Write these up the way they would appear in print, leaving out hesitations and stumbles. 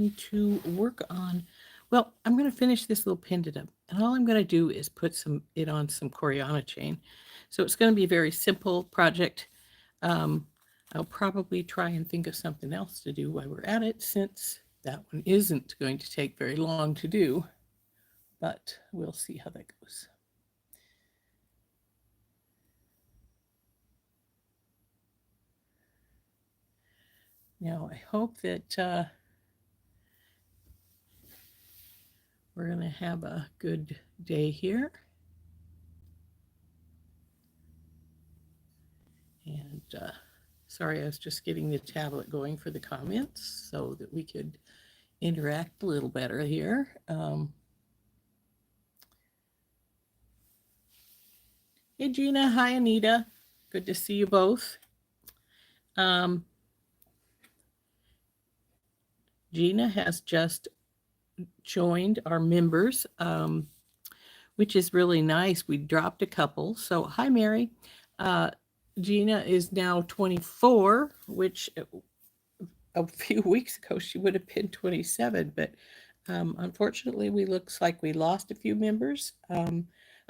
going to work on, well, I'm going to finish this little pendant up. And all I'm going to do is put it on some Coriana chain. So it's going to be a very simple project. Um, I'll probably try and think of something else to do while we're at it, since that one isn't going to take very long to do. But we'll see how that goes. Now, I hope that we're going to have a good day here. And sorry, I was just getting the tablet going for the comments so that we could interact a little better here. Hey, Gina. Hi, Anita. Good to see you both. Gina has just joined our members, which is really nice. We dropped a couple. So, hi, Mary. Gina is now 24, which a few weeks ago she would have been 27, but unfortunately, looks like we lost a few members.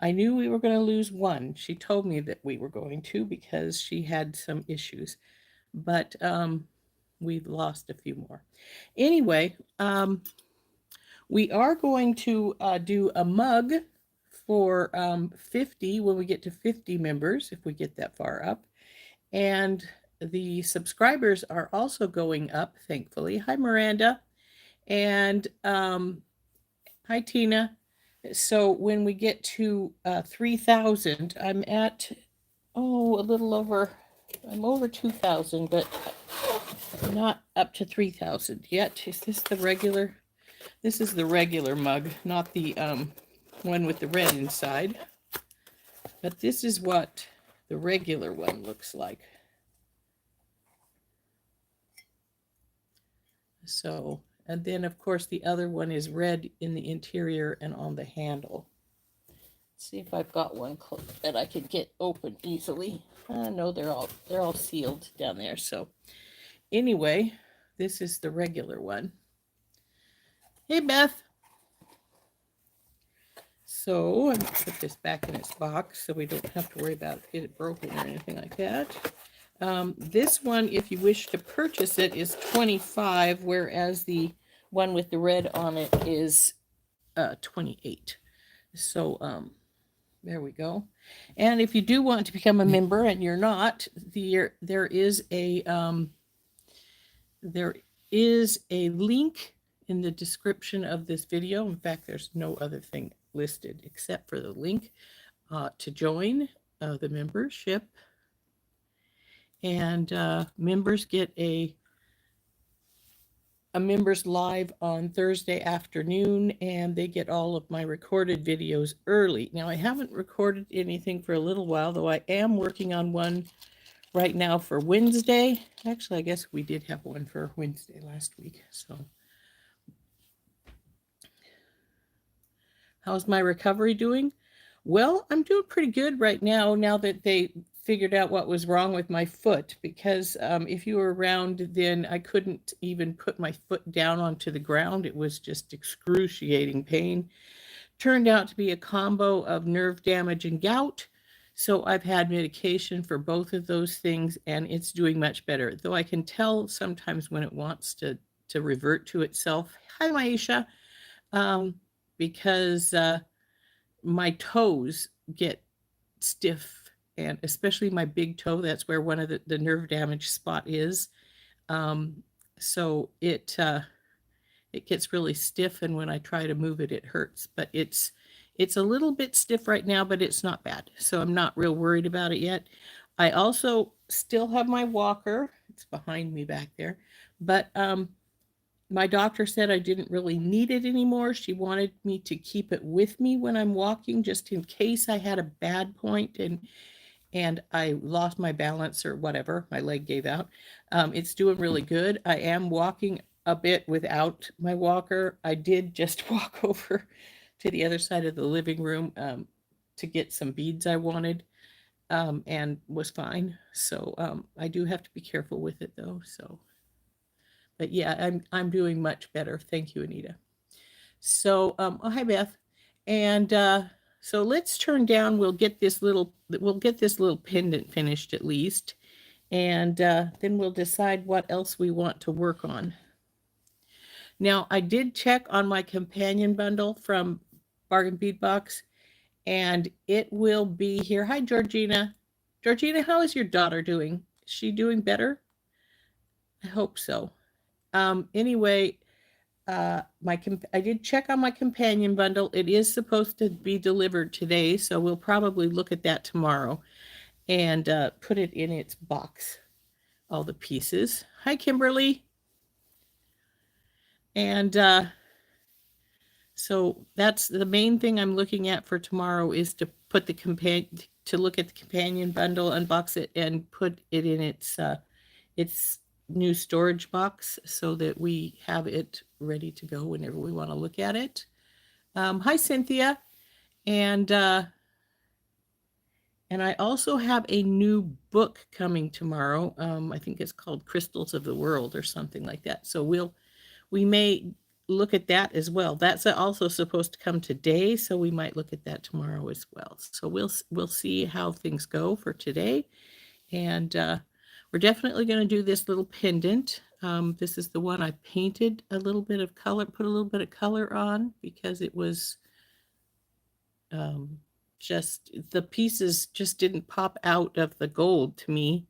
I knew we were going to lose one. She told me that we were going to, because she had some issues, but we've lost a few more. Anyway, we are going to do a mug for 50 when we get to 50 members, if we get that far up. And the subscribers are also going up, thankfully. Hi, Miranda. And hi, Tina. So when we get to 3,000, I'm at, a little over, I'm over 2,000, but not up to 3,000 yet. Is this the regular? This is the regular mug, not the one with the red inside. But this is what the regular one looks like. So, and then of course the other one is red in the interior and on the handle. Let's see if I've got one that I could get open easily. No, they're all sealed down there. So anyway, this is the regular one. Hey, Beth. So I'm going to put this back in its box so we don't have to worry about it broken or anything like that. This one, if you wish to purchase it, is 25, whereas the one with the red on it is 28. So there we go. And if you do want to become a member and you're not, there is a link in the description of this video. In fact, there's no other thing listed except for the link to join the membership. And members get a members live on Thursday afternoon, and they get all of my recorded videos early. Now, I haven't recorded anything for a little while, though I am working on one right now for Wednesday. Actually, I guess we did have one for Wednesday last week. So how's my recovery doing? Well, I'm doing pretty good right now that they figured out what was wrong with my foot, because if you were around then, I couldn't even put my foot down onto the ground. It was just excruciating pain. Turned out to be a combo of nerve damage and gout. So I've had medication for both of those things, and it's doing much better. Though I can tell sometimes when it wants to revert to itself. Hi, Maisha. Because my toes get stiff, and especially my big toe, that's where one of the nerve damage spot is. So it gets really stiff, and when I try to move it, it hurts. But it's a little bit stiff right now, but it's not bad. So I'm not real worried about it yet. I also still have my walker. It's behind me back there. But my doctor said I didn't really need it anymore. She wanted me to keep it with me when I'm walking, just in case I had a bad point and I lost my balance or whatever, my leg gave out. It's doing really good. I am walking a bit without my walker. I did just walk over to the other side of the living room to get some beads I wanted, and was fine. So I do have to be careful with it though. So, But yeah, I'm doing much better. Thank you, Anita. So, oh, hi, Beth. And so let's turn down. We'll get this little pendant finished at least, and then we'll decide what else we want to work on. Now, I did check on my companion bundle from Bargain Bead Box, and it will be here. Hi, Georgina. Georgina, how is your daughter doing? Is she doing better? I hope so. Anyway, I did check on my companion bundle. It is supposed to be delivered today, so we'll probably look at that tomorrow and put it in its box, all the pieces. Hi, Kimberly. And so that's the main thing I'm looking at for tomorrow, is to put to look at the companion bundle, unbox it, and put it in its new storage box so that we have it ready to go whenever we want to look at it. Hi, Cynthia. And I also have a new book coming tomorrow. I think it's called Crystals of the World or something like that. So we may look at that as well. That's also supposed to come today, so we might look at that tomorrow as well. So we'll see how things go for today. And we're definitely going to do this little pendant. This is the one I painted a little bit of color, put a little bit of color on, because it was just, the pieces just didn't pop out of the gold to me.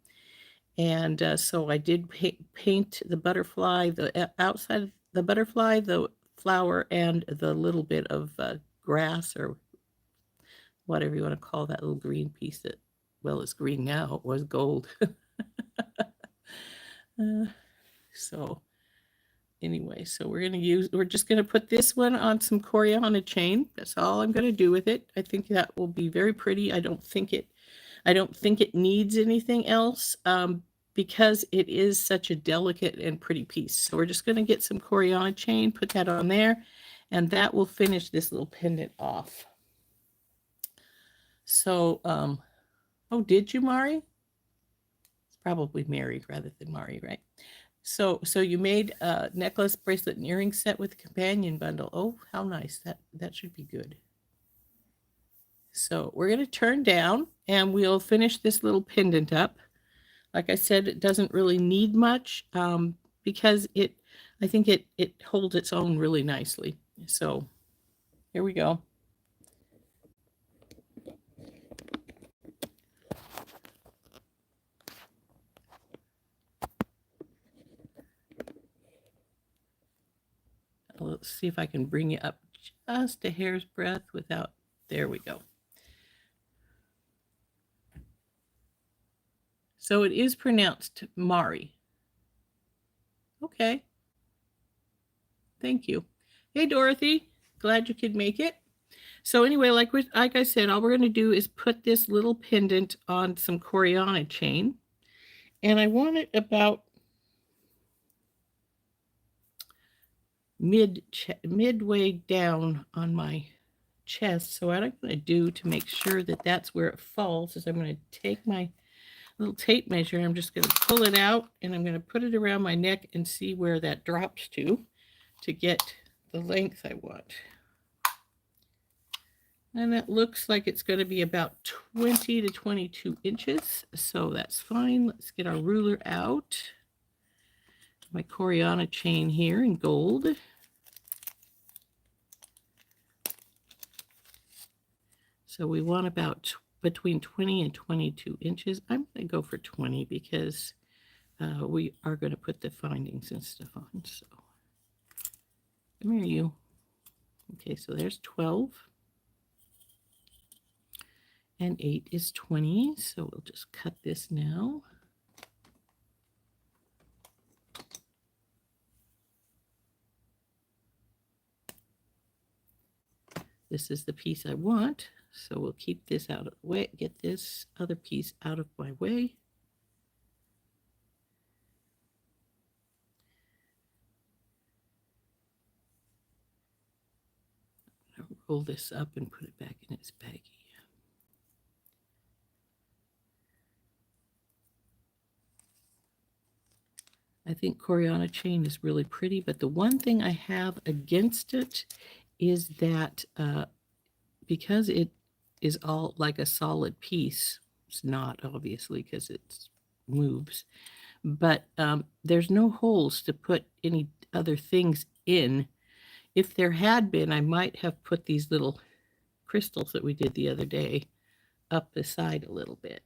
And so I did paint the butterfly, the outside of the butterfly, the flower, and the little bit of grass, or whatever you want to call that little green piece that, well, it's green now. It was gold. So anyway, so we're just going to put this one on some Coriana chain. That's all I'm going to do with it. I think that will be very pretty. I don't think it needs anything else, because it is such a delicate and pretty piece. So we're just going to get some Coriana chain, put that on there, and that will finish this little pendant off. So, oh, did you, Mari? It's probably Mary rather than Mari, right? So you made a necklace, bracelet, and earring set with a companion bundle. Oh, how nice. That should be good. So we're going to turn down, and we'll finish this little pendant up. Like I said, it doesn't really need much, because I think it holds its own really nicely. So here we go. Let's see if I can bring you up just a hair's breadth without, there we go. So it is pronounced Mari. Okay. Thank you. Hey, Dorothy. Glad you could make it. So anyway, like I said, all we're going to do is put this little pendant on some Coriana chain. And I want it about midway down on my chest. So what I'm going to do to make sure that that's where it falls is I'm going to take my little tape measure. I'm just going to pull it out, and I'm going to put it around my neck and see where that drops to get the length I want. And it looks like it's going to be about 20 to 22 inches. So that's fine. Let's get our ruler out. My Coriana chain here in gold. So we want about between 20 and 22 inches. I'm going to go for 20 because we are going to put the findings and stuff on. So come here, you. Okay, so there's 12. And 8 is 20. So we'll just cut this now. This is the piece I want. So we'll keep this out of the way, get this other piece out of my way. I'm gonna roll this up and put it back in its baggie. I think Coriana chain is really pretty, but the one thing I have against it is that because it is all like a solid piece, it's not obviously because it moves, but there's no holes to put any other things in. If there had been, I might have put these little crystals that we did the other day up the side a little bit,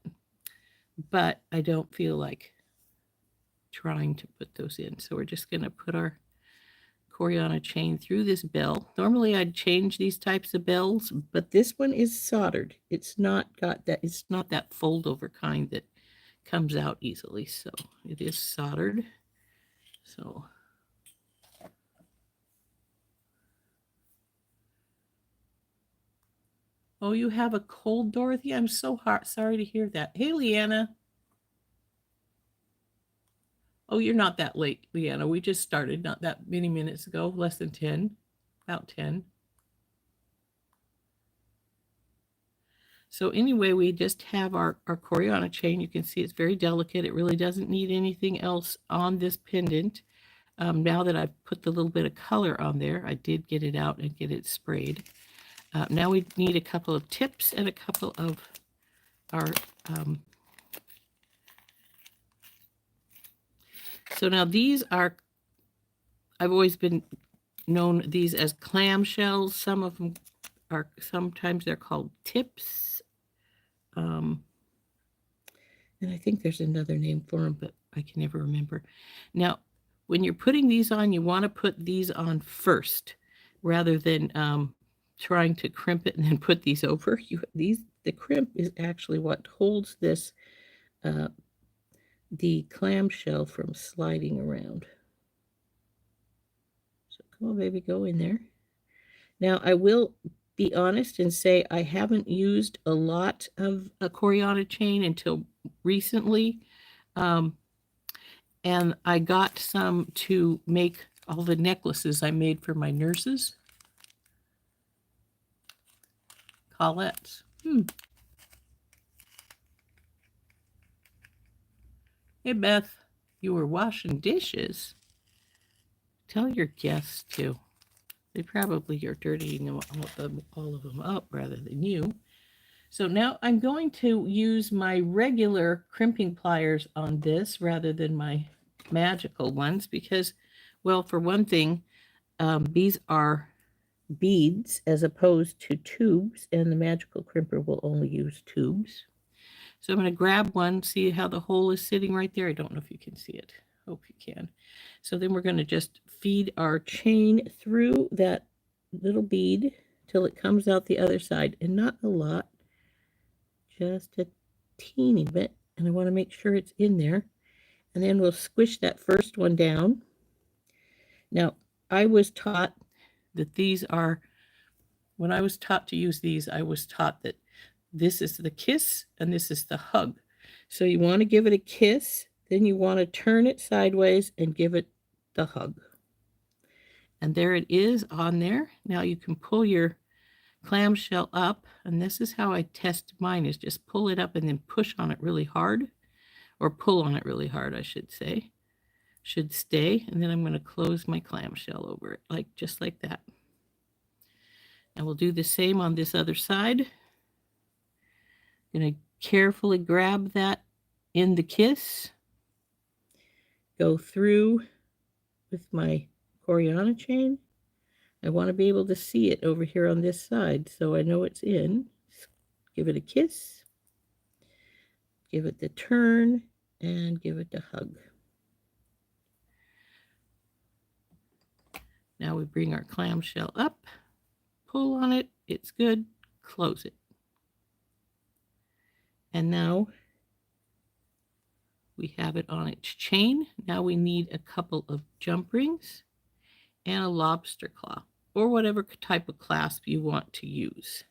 but I don't feel like trying to put those in. So we're just going to put our Coriana chain through this bell. Normally I'd change these types of bells, but this one is soldered. It's not that fold over kind that comes out easily. So it is soldered. So oh, you have a cold, Dorothy? I'm so sorry to hear that. Hey, Leanna. Oh, you're not that late, Leanna. We just started not that many minutes ago, less than 10, about 10. So anyway, we just have our Coriana chain. You can see it's very delicate. It really doesn't need anything else on this pendant. Now that I've put the little bit of color on there, I did get it out and get it sprayed. Now we need a couple of tips and a couple of our... so now these are... I've always been known these as clamshells. Some of them are... Sometimes they're called tips. And I think there's another name for them, but I can never remember. Now, when you're putting these on, you want to put these on first, rather than trying to crimp it and then put these over. The crimp is actually what holds this, the clamshell from sliding around. So come on, baby, go in there. Now, I will be honest and say I haven't used a lot of a Coriana chain until recently. And I got some to make all the necklaces I made for my nurses. Colette's. Hey, Beth, you were washing dishes. Tell your guests to. They probably are dirtying all of them up rather than you. So now I'm going to use my regular crimping pliers on this rather than my magical ones because, well, for one thing, these are beads as opposed to tubes, and the magical crimper will only use tubes. So I'm going to grab one, see how the hole is sitting right there. I don't know if you can see it. Hope you can. So then we're going to just feed our chain through that little bead till it comes out the other side, and not a lot, just a teeny bit, and I want to make sure it's in there. And then we'll squish that first one down. Now, I was taught that these are, when I was taught to use these, I was taught that this is the kiss and this is the hug. So you want to give it a kiss, then you want to turn it sideways and give it the hug. And there it is on there. Now you can pull your clamshell up, and this is how I test mine, is just pull it up and then push on it really hard, or pull on it really hard, I should say. Should stay, and then I'm going to close my clamshell over it, just like that. And we'll do the same on this other side. Going to carefully grab that in the kiss, go through with my Coriana chain. I want to be able to see it over here on this side, so I know it's in. Give it a kiss, give it the turn, and give it the hug. Now we bring our clamshell up, pull on it, it's good, close it. And now we have it on its chain. Now we need a couple of jump rings and a lobster claw, or whatever type of clasp you want to use.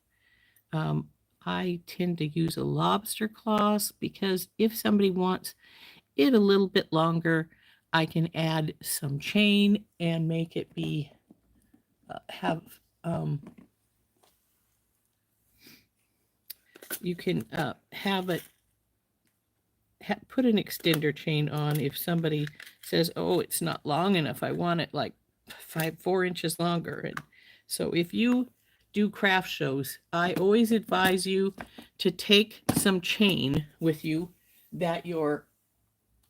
I tend to use a lobster clasp because if somebody wants it a little bit longer, I can add some chain and make it be, you can have it put an extender chain on if somebody says, oh, it's not long enough. I want it like 4 inches longer. And so if you do craft shows, I always advise you to take some chain with you that your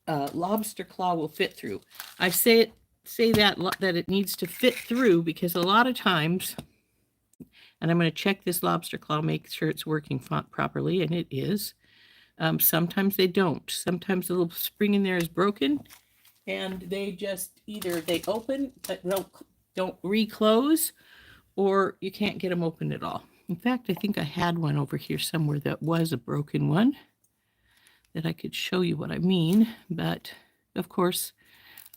lobster claw will fit through. I say that it needs to fit through because a lot of times, and I'm going to check this lobster claw, make sure it's working properly, and it is. Sometimes they don't. Sometimes the little spring in there is broken, and they just either they open but don't reclose, or you can't get them open at all. In fact, I think I had one over here somewhere that was a broken one that I could show you what I mean, but of course,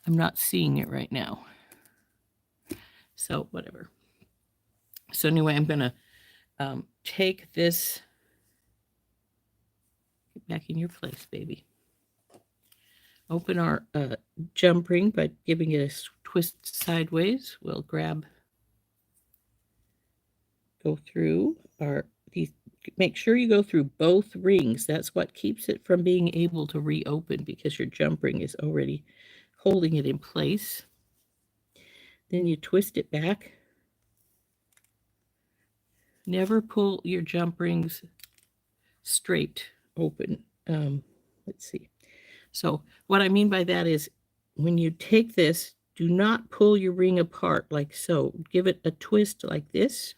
I'm not seeing it right now. So whatever. So anyway, I'm going to take this, get back in your place, baby. Open our jump ring by giving it a twist sideways. We'll go through these. Make sure you go through both rings. That's what keeps it from being able to reopen, because your jump ring is already holding it in place. Then you twist it back. Never pull your jump rings straight open. Let's see. So what I mean by that is, when you take this, do not pull your ring apart like so. Give it a twist like this.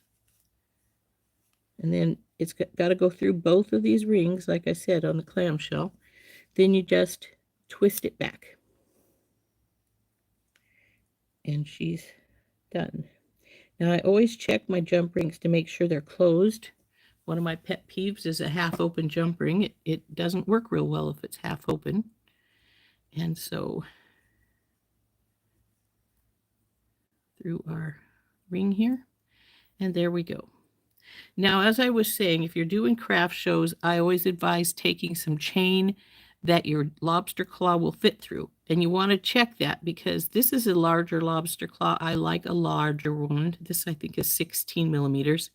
And then it's got to go through both of these rings, like I said, on the clamshell. Then you just twist it back. And she's done. Now, I always check my jump rings to make sure they're closed. One of my pet peeves is a half open jump ring. It doesn't work real well if it's half open. And so through our ring here, and there we go. Now, as I was saying, if you're doing craft shows, I always advise taking some chain that your lobster claw will fit through. And you want to check that, because this is a larger lobster claw. I like a larger one. This, I think, is 16 millimeters.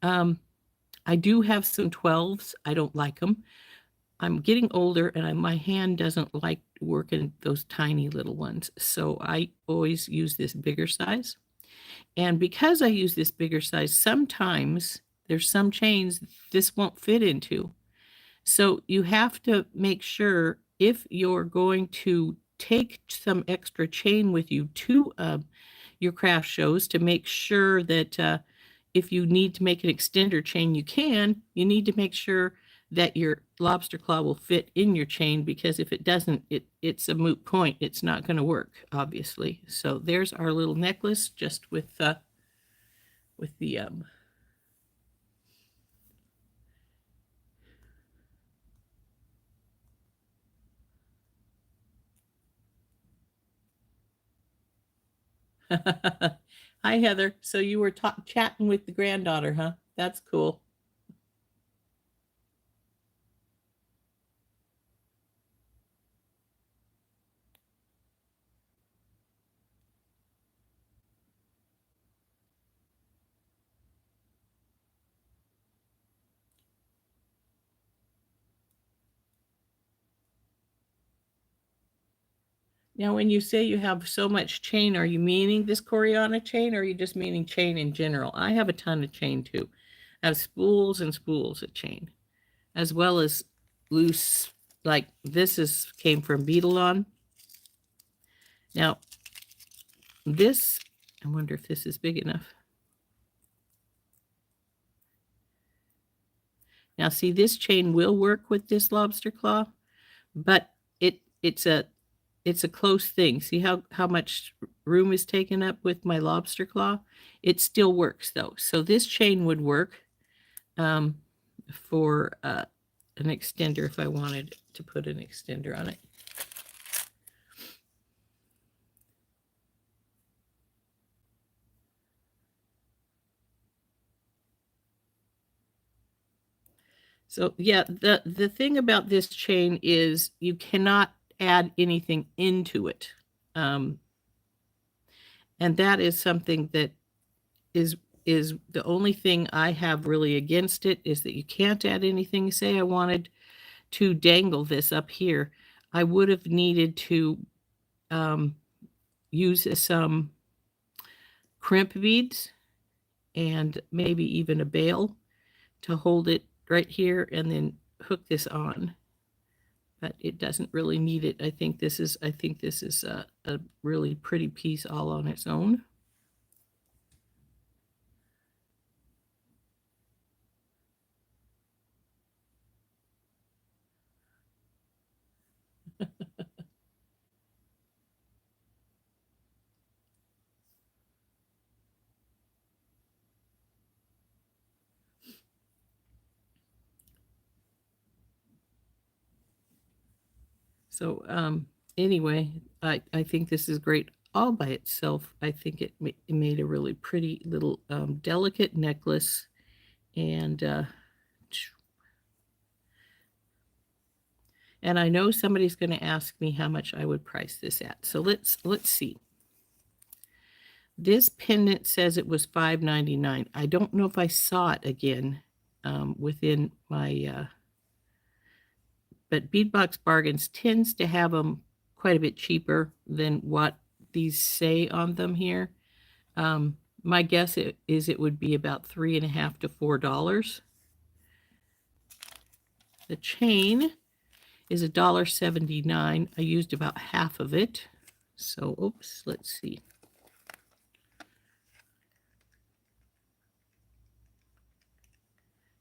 I do have some 12s. I don't like them. I'm getting older, and my hand doesn't like working those tiny little ones. So I always use this bigger size. And because I use this bigger size, sometimes there's some chains this won't fit into. So you have to make sure, if you're going to take some extra chain with you to your craft shows, to make sure that if you need to make an extender chain, you need to make sure that your lobster claw will fit in your chain, because if it doesn't, it's a moot point. It's not going to work, obviously. So there's our little necklace, just with the Hi, Heather. So you were chatting with the granddaughter, huh? That's cool. Now, when you say you have so much chain, are you meaning this Coriana chain, or are you just meaning chain in general? I have a ton of chain too. I have spools and spools of chain, as well as loose, like this came from Beetlon. Now, this, I wonder if this is big enough. Now, see, this chain will work with this lobster claw, but it's a close thing. See how much room is taken up with my lobster claw? It still works though. So this chain would work for an extender if I wanted to put an extender on it. So yeah, the thing about this chain is you cannot add anything into it. And that is something that is the only thing I have really against it, is that you can't add anything. Say I wanted to dangle this up here, I would have needed to use some crimp beads and maybe even a bail to hold it right here and then hook this on. But it doesn't really need it. I think this is a really pretty piece all on its own. So anyway, I think this is great all by itself. I think it made a really pretty little delicate necklace, and I know somebody's going to ask me how much I would price this at. So let's see. This pendant says it was $5.99. I don't know if I saw it again within my but Beadbox Bargains tends to have them quite a bit cheaper than what these say on them here. My guess is it would be about $3.50 to $4. The chain is $1.79. I used about half of it. So, oops, let's see.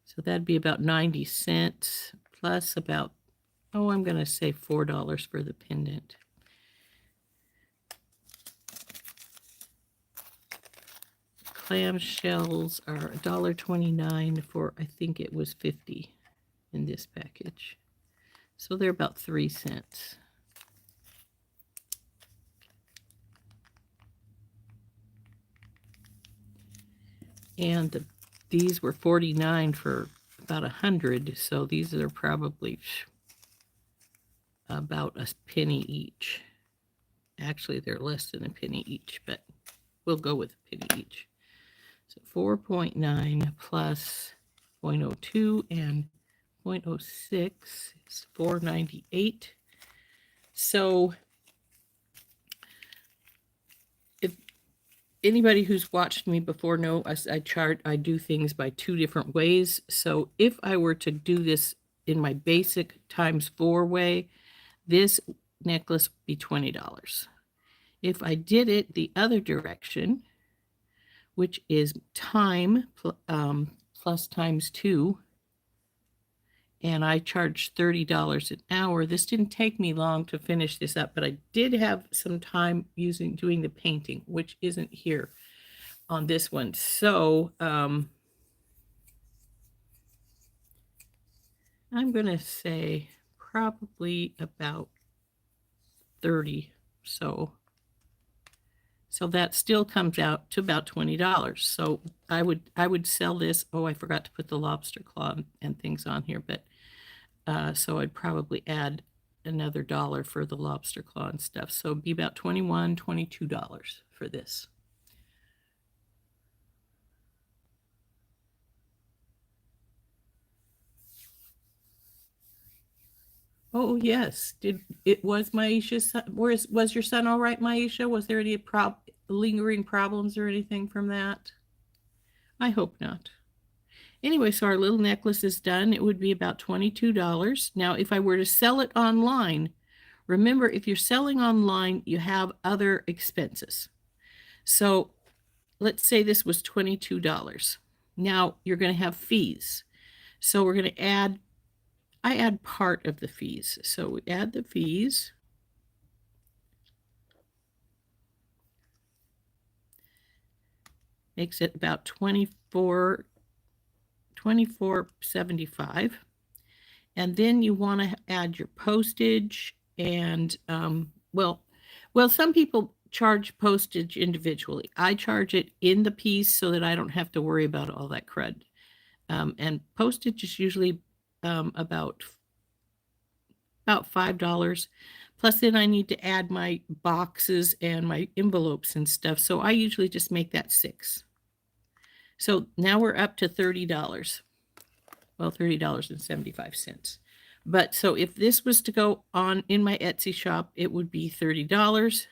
So that'd be about 90 cents plus about, I'm going to say $4 for the pendant. Clamshells are $1.29 for, I think it was 50 in this package. So they're about 3 cents. And these were 49 for about 100, so these are probably about a penny each. Actually, they're less than a penny each, but we'll go with a penny each. So 4.9 plus 0.02 and 0.06 is $4.98. So if anybody who's watched me before know I do things by 2 different ways. So if I were to do this in my basic ×4 way, this necklace would be $20. If I did it the other direction, which is time plus ×2, and I charged $30 an hour. This didn't take me long to finish this up, but I did have some time doing the painting, which isn't here on this one. So I'm going to say probably about 30. So that still comes out to about $20. So I would sell this. Oh, I forgot to put the lobster claw and things on here, but so I'd probably add another $1 for the lobster claw and stuff. So it'd be about $21, $22 for this. Oh yes, was Maisha's son, was your son all right, Maisha? Was there any lingering problems or anything from that? I hope not. Anyway, so our little necklace is done. It would be about $22. Now, if I were to sell it online, remember, if you're selling online, you have other expenses. So let's say this was $22. Now you're going to have fees. So we're going to I add part of the fees. So we add the fees. Makes it about $24.75. And then you want to add your postage and, well, some people charge postage individually. I charge it in the piece so that I don't have to worry about all that crud. And postage is usually about $5. Plus then I need to add my boxes and my envelopes and stuff. So I usually just make that $6. So now we're up to $30. Well, $30.75. But so if this was to go on in my Etsy shop, it would be $30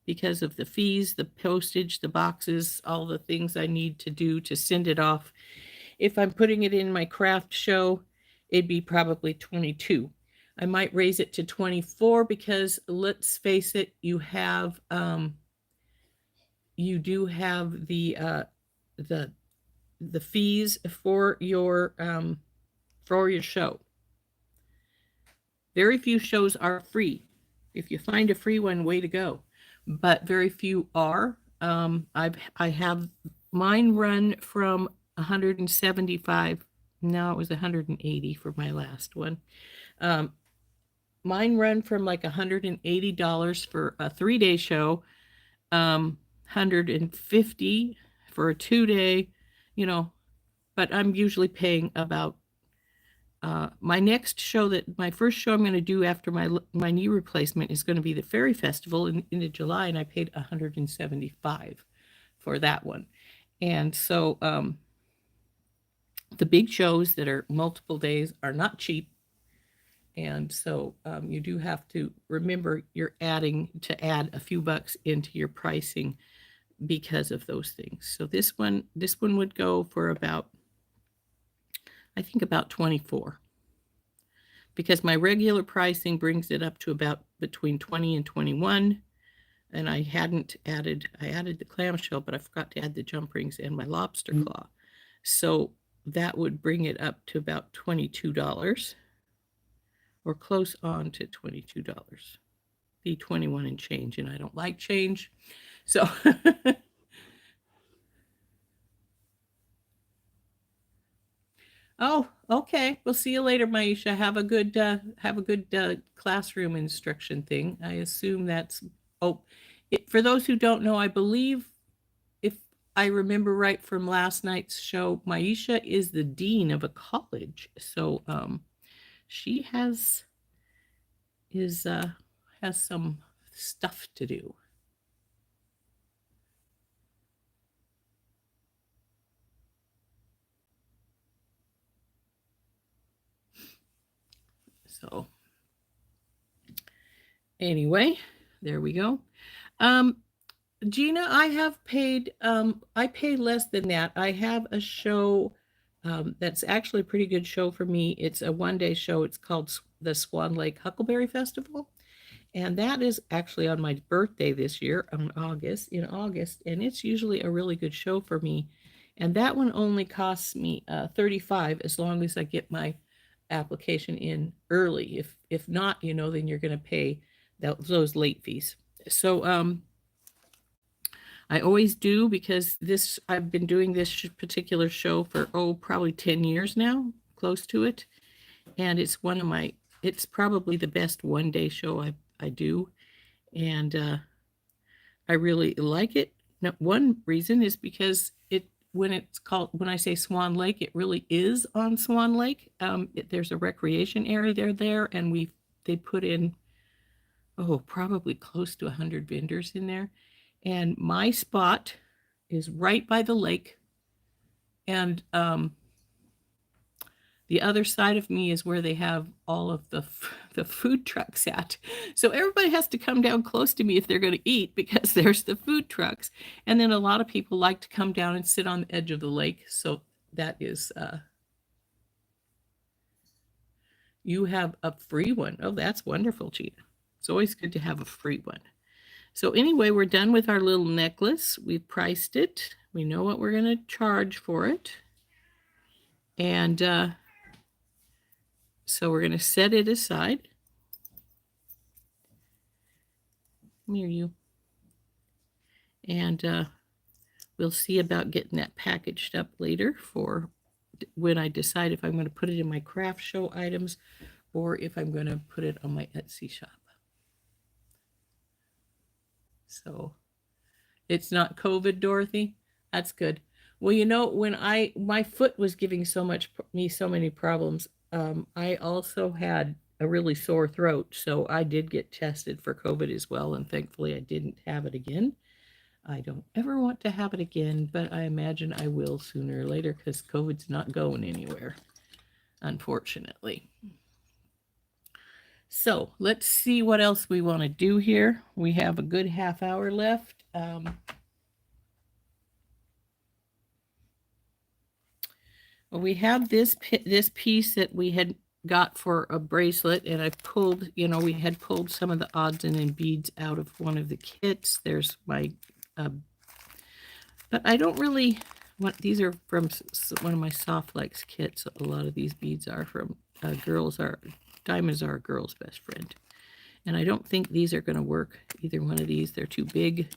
because of the fees, the postage, the boxes, all the things I need to do to send it off. If I'm putting it in my craft show, it'd be probably 22. I might raise it to 24 because let's face it, you do have the fees for your show. Very few shows are free. If you find a free one, way to go. But very few are. I have mine run from 175. No, it was 180 for my last one. Mine run from like $180 for a 3-day show, 150 for a 2-day, but I'm usually paying about my next show, my first show I'm going to do after my knee replacement is going to be the Fairy Festival in July, and I paid $175 for that one. And so the big shows that are multiple days are not cheap. And so you do have to remember you're add a few bucks into your pricing because of those things. So this one would go for about 24, because my regular pricing brings it up to about between 20 and 21. And I added the clamshell, but I forgot to add the jump rings and my lobster claw. So that would bring it up to about $22, or close on to $22. Be 21 and change, and I don't like change. So oh, okay. We'll see you later, Maisha. Have a good classroom instruction thing. I assume that's for those who don't know, I believe, if I remember right from last night's show, Maisha is the dean of a college. So she has some stuff to do. So anyway, there we go. Gina, I have paid, I pay less than that. I have a show that's actually a pretty good show for me. It's a 1-day show. It's called the Swan Lake Huckleberry Festival. And that is actually on my birthday this year in August. And it's usually a really good show for me. And that one only costs me $35 as long as I get my application in early. If not, then you're going to pay those late fees. So I always do, because I've been doing this particular show for probably 10 years now, close to it. And it's it's probably the best 1-day show I do. And I really like it. Now, one reason is because when I say Swan Lake, it really is on Swan Lake. There's a recreation area there, and they put in probably close to 100 vendors in there. And my spot is right by the lake. And the other side of me is where they have all of the food trucks at. So everybody has to come down close to me if they're going to eat, because there's the food trucks. And then a lot of people like to come down and sit on the edge of the lake. So that is, you have a free one. Oh, that's wonderful, Gina. It's always good to have a free one. So anyway, we're done with our little necklace. We've priced it. We know what we're going to charge for it. And so we're going to set it aside. Come here, you. And we'll see about getting that packaged up later for when I decide if I'm going to put it in my craft show items or if I'm going to put it on my Etsy shop. So it's not COVID, Dorothy. That's good. Well, when my foot was giving so many problems, I also had a really sore throat. So I did get tested for COVID as well. And thankfully I didn't have it again. I don't ever want to have it again, but I imagine I will sooner or later, because COVID's not going anywhere, unfortunately. So let's see what else we want to do here. We have a good half hour left. Well, we have this piece that we had got for a bracelet, and I pulled, we had pulled some of the odds and end beads out of one of the kits. There's my, but I don't really want, these are from one of my Soft Flex kits. A lot of these beads are from diamonds are a girl's best friend. And I don't think these are going to work, either one of these. They're too big.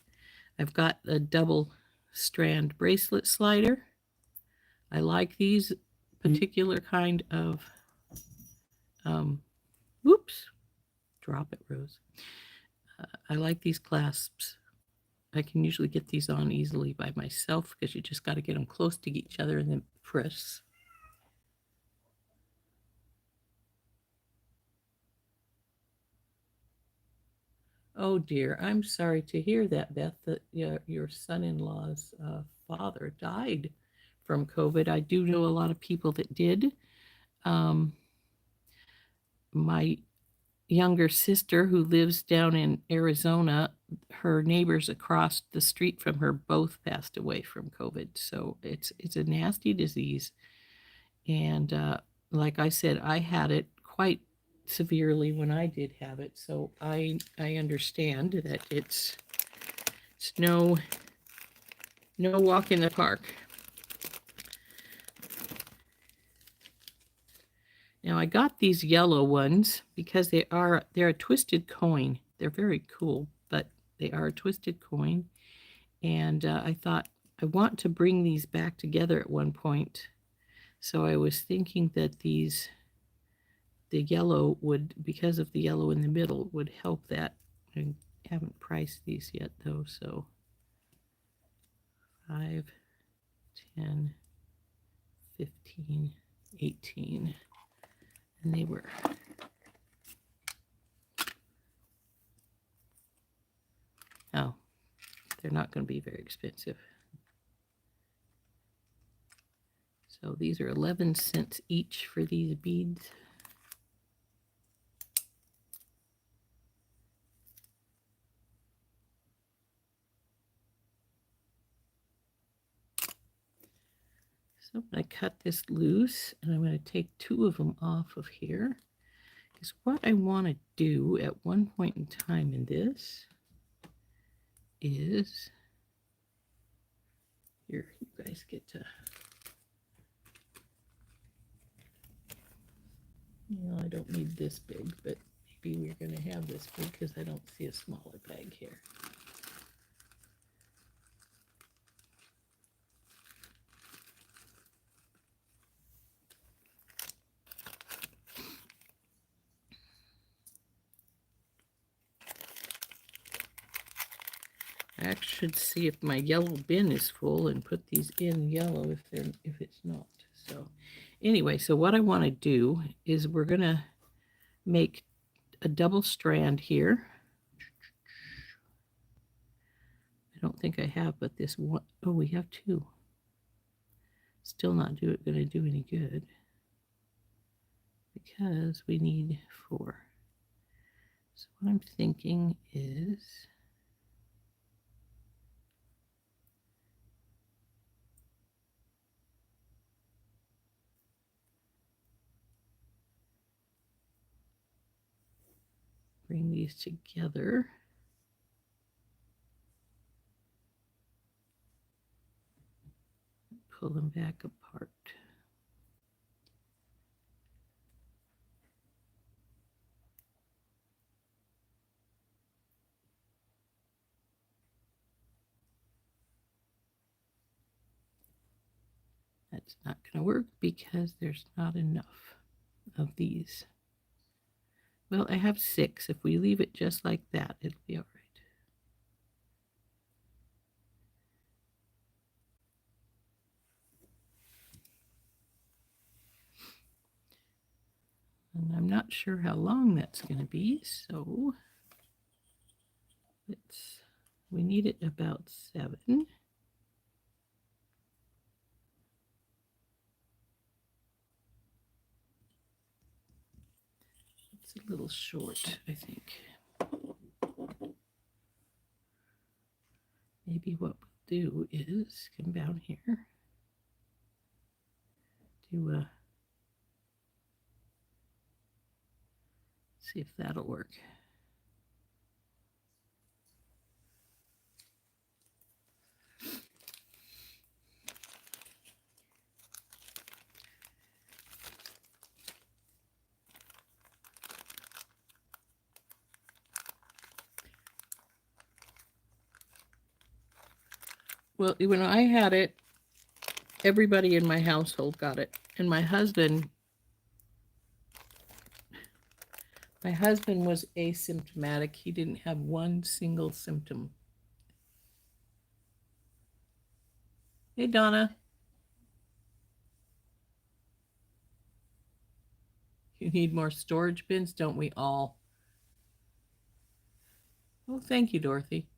I've got a double strand bracelet slider. I like these particular kind of, whoops, drop it, Rose. I like these clasps. I can usually get these on easily by myself because you just got to get them close to each other and then press. Oh dear, I'm sorry to hear that, Beth, that your son-in-law's father died from COVID. I do know a lot of people that did. My younger sister, who lives down in Arizona, her neighbors across the street from her both passed away from COVID. So it's a nasty disease. And like I said, I had it quite severely when I did have it. So I understand that it's no walk in the park. Now I got these yellow ones because they're a twisted coin. They're very cool, but they are a twisted coin. And I thought I want to bring these back together at one point. So I was thinking that the yellow would, because of the yellow in the middle, would help that. I haven't priced these yet though, so 5, 10, 15, 18. And they were they're not going to be very expensive. So these are 11 cents each for these beads. So I'm going to cut this loose, and I'm going to take 2 of them off of here. Because what I want to do at one point in time in this is, here, you guys get to, I don't need this big, but maybe we're going to have this big because I don't see a smaller bag here. I should see if my yellow bin is full and put these in yellow if it's not. So anyway, so what I want to do is we're going to make a double strand here. I don't think I have, but this one, oh, we have 2. Still not going to do any good because we need 4. So what I'm thinking is, bring these together. Pull them back apart. That's not going to work because there's not enough of these. Well, I have 6. If we leave it just like that, it'll be all right. And I'm not sure how long that's going to be, so we need it about 7. Let's It's a little short, I think. Maybe what we'll do is come down here, do see if that'll work. Well, when I had it, everybody in my household got it. And my husband was asymptomatic. He didn't have one single symptom. Hey, Donna. You need more storage bins, don't we all? Oh, thank you, Dorothy.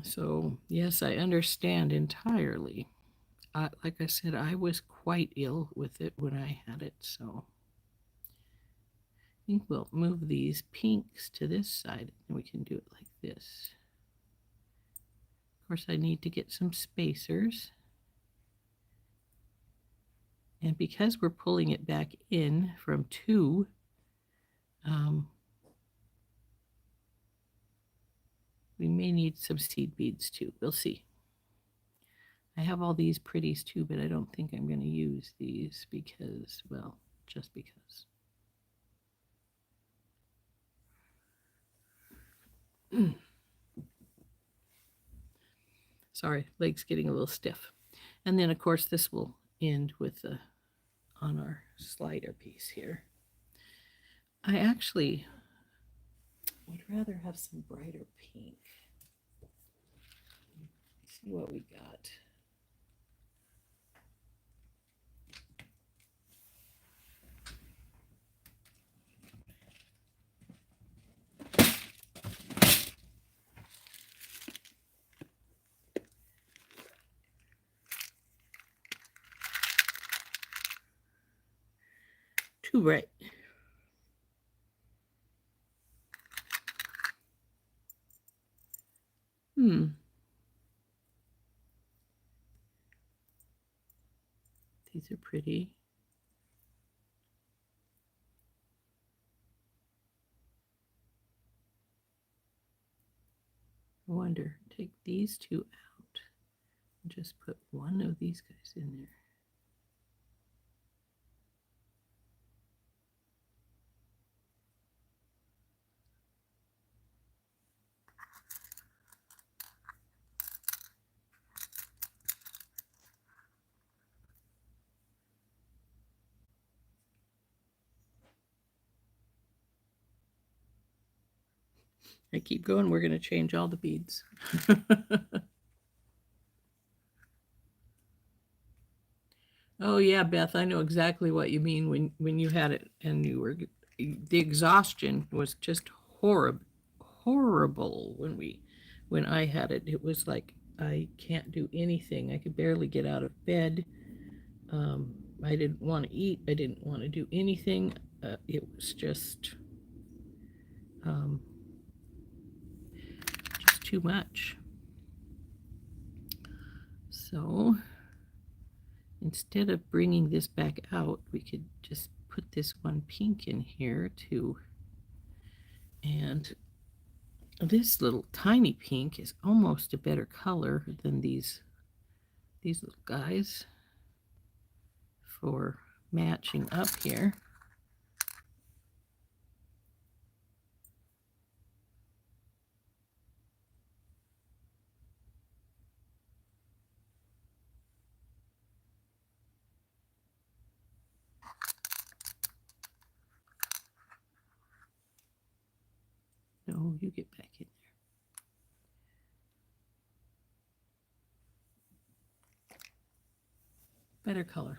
So, yes, I understand entirely. Like I said, I was quite ill with it when I had it, so I think we'll move these pinks to this side and we can do it like this. Of course, I need to get some spacers. And because we're pulling it back in from 2, we may need some seed beads too. We'll see. I have all these pretties too, but I don't think I'm going to use these because, well, just because. Sorry, leg's getting a little stiff. And then, of course, this will end with the on our slider piece here. I actually would rather have some brighter pink. Let's see what we got. Too bright. These are pretty. I wonder, take these 2 out and just put one of these guys in there. I keep going, we're going to change all the beads. Oh yeah, Beth, I know exactly what you mean when you had it and you were the exhaustion was just horrible when I had it. It was like I can't do anything. I could barely get out of bed. I didn't want to eat. I didn't want to do anything. It was just too much. So instead of bringing this back out, we could just put this one pink in here too. And this little tiny pink is almost a better color than these little guys for matching up here. No, you get back in there. Better color.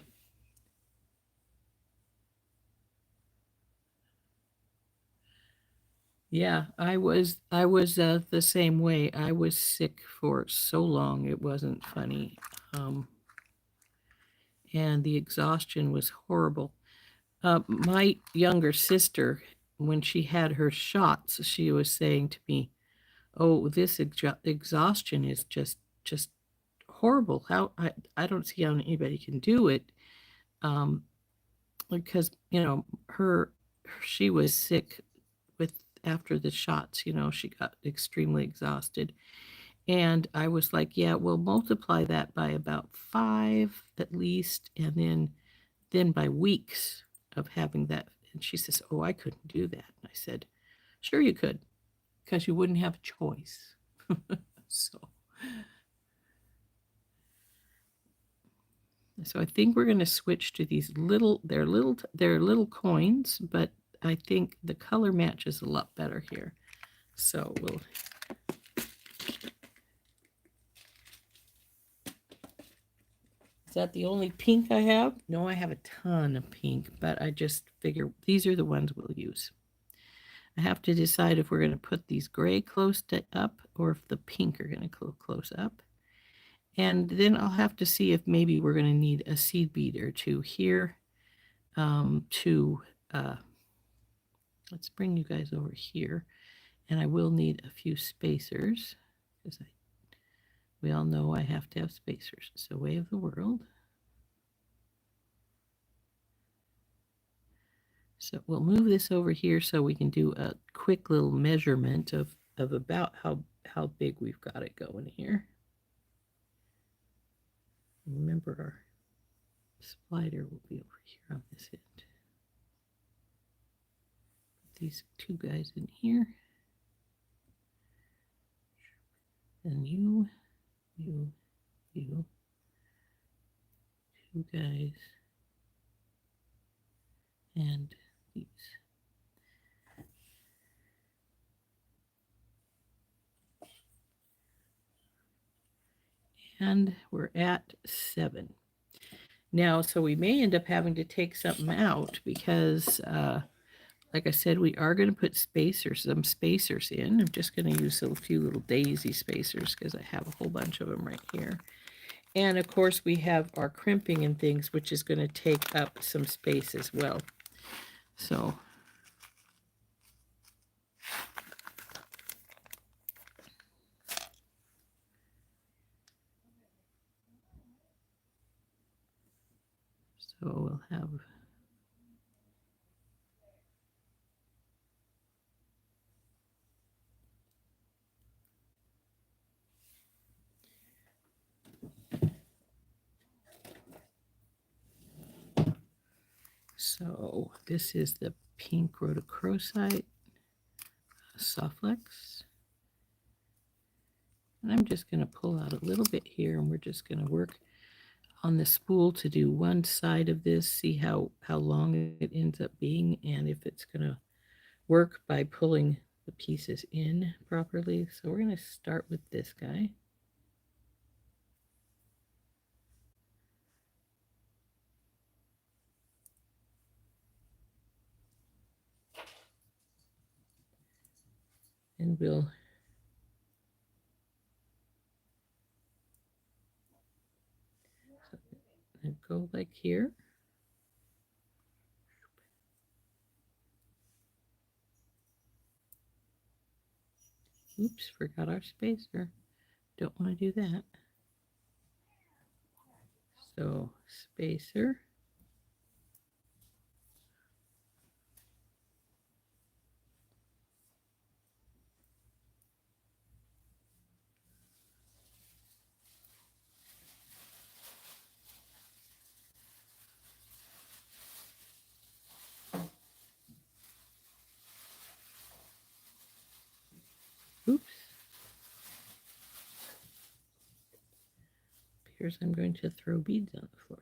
Yeah, I was the same way. I was sick for so long it wasn't funny. Um, and the exhaustion was horrible. My younger sister, when she had her shots, she was saying to me, "Oh, this exhaustion is just horrible. How I don't see how anybody can do it." Um, because her she was sick with after the shots. She got extremely exhausted, and I was like, "Yeah, we'll multiply that by about 5 at least, and then by weeks of having that." And she says, "Oh, I couldn't do that." And I said, "Sure you could, because you wouldn't have a choice." So, so I think we're going to switch to these they're little coins, but I think the color matches a lot better here. So we'll. Is that the only pink I have? No, I have a ton of pink, but I just figure these are the ones we'll use. I have to decide if we're going to put these gray close to up or if the pink are going to close up. And then I'll have to see if maybe we're going to need a seed bead or two here to, let's bring you guys over here. And I will need a few spacers because we all know I have to have spacers. It's the way of the world. So we'll move this over here so we can do a quick little measurement of about how big we've got it going here. Remember our slider will be over here on this end. Put these two guys in here. And you, two guys, and these. And we're at 7. Now, so we may end up having to take something out because, like I said, we are going to put some spacers in. I'm just going to use a few little daisy spacers because I have a whole bunch of them right here. And of course, we have our crimping and things, which is going to take up some space as well. So we'll have so this is the pink rhodochrosite Softflex. And I'm just going to pull out a little bit here, and we're just going to work on the spool to do one side of this, see how long it ends up being, and if it's going to work by pulling the pieces in properly. So we're going to start with this guy. And we'll go like here. Oops, forgot our spacer. Don't want to do that. So spacer. Oops. Appears I'm going to throw beads on the floor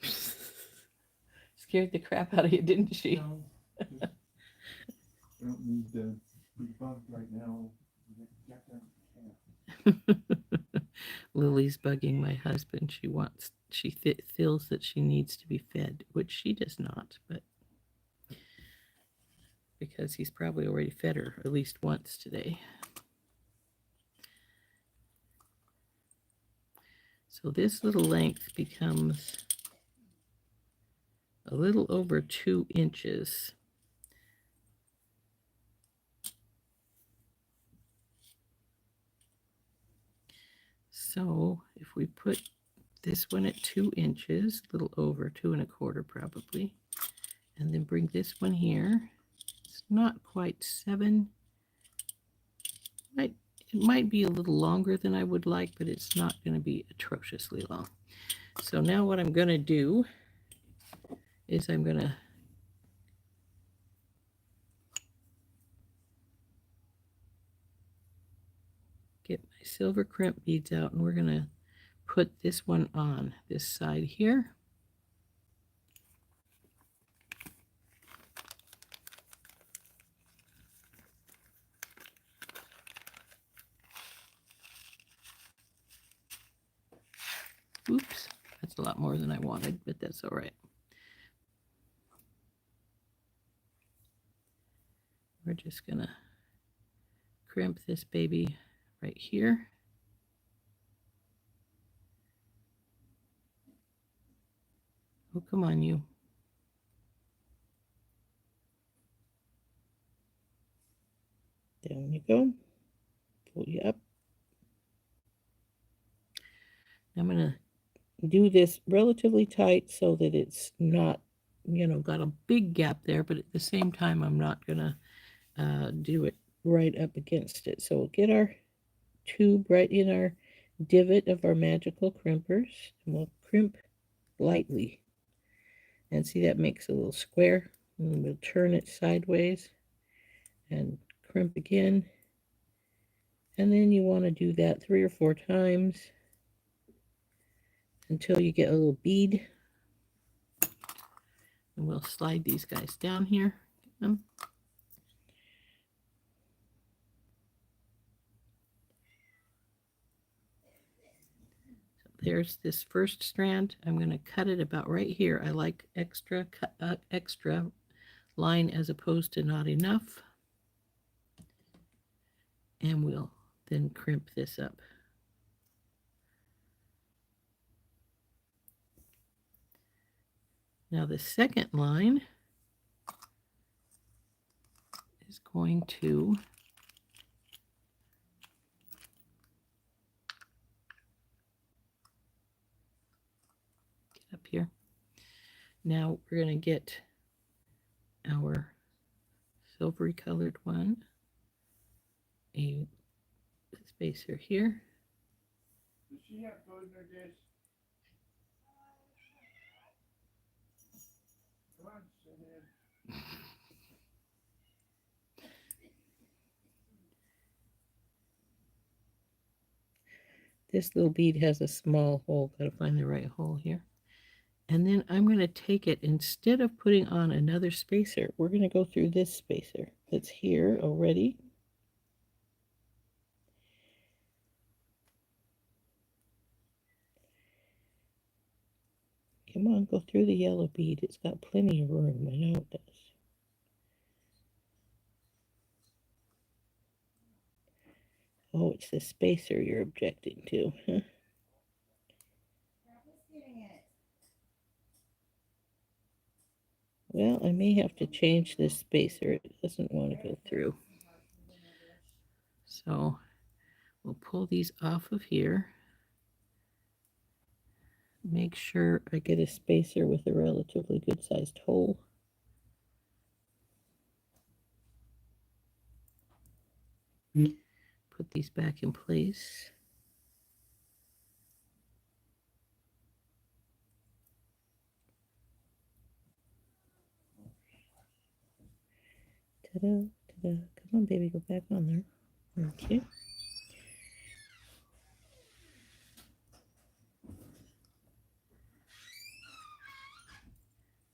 today. Scared the crap out of you, didn't she? No, I don't need to be bugged right now. Lily's bugging my husband. she feels that she needs to be fed, which she does not, but because he's probably already fed her at least once today. So this little length becomes a little over 2 inches. So if we put this one at 2 inches, a little over 2¼ probably, and then bring this one here, it's not quite 7. It might be a little longer than I would like, but it's not going to be atrociously long. So now what I'm going to do is I'm going to get my silver crimp beads out, and we're going to put this one on this side here. Oops, that's a lot more than I wanted, but that's all right. We're just gonna crimp this baby right here. Oh, come on, you. Down you go. Pull you up. I'm gonna do this relatively tight so that it's not, got a big gap there, but at the same time, I'm not gonna do it right up against it. So we'll get our tube right in our divot of our magical crimpers, and we'll crimp lightly. And see, that makes a little square. And we'll turn it sideways and crimp again. And then you want to do that 3 or 4 times until you get a little bead. And we'll slide these guys down here. So there's this first strand. I'm going to cut it about right here. I like extra line as opposed to not enough. And we'll then crimp this up. Now the second line is going to get up here. Now we're going to get our silvery colored one, a spacer here. Does she have food in her dish? Come on, sit in. This little bead has a small hole. Got to find the right hole here. And then I'm going to take it, instead of putting on another spacer, we're going to go through this spacer that's here already. Come on, go through the yellow bead. It's got plenty of room. I know it does. Oh, it's the spacer you're objecting to, huh? Well, I may have to change this spacer. It doesn't want to go through. So we'll pull these off of here. Make sure I get a spacer with a relatively good sized hole. Put these back in place. Ta-da, ta-da. Come on, baby, go back on there. Okay.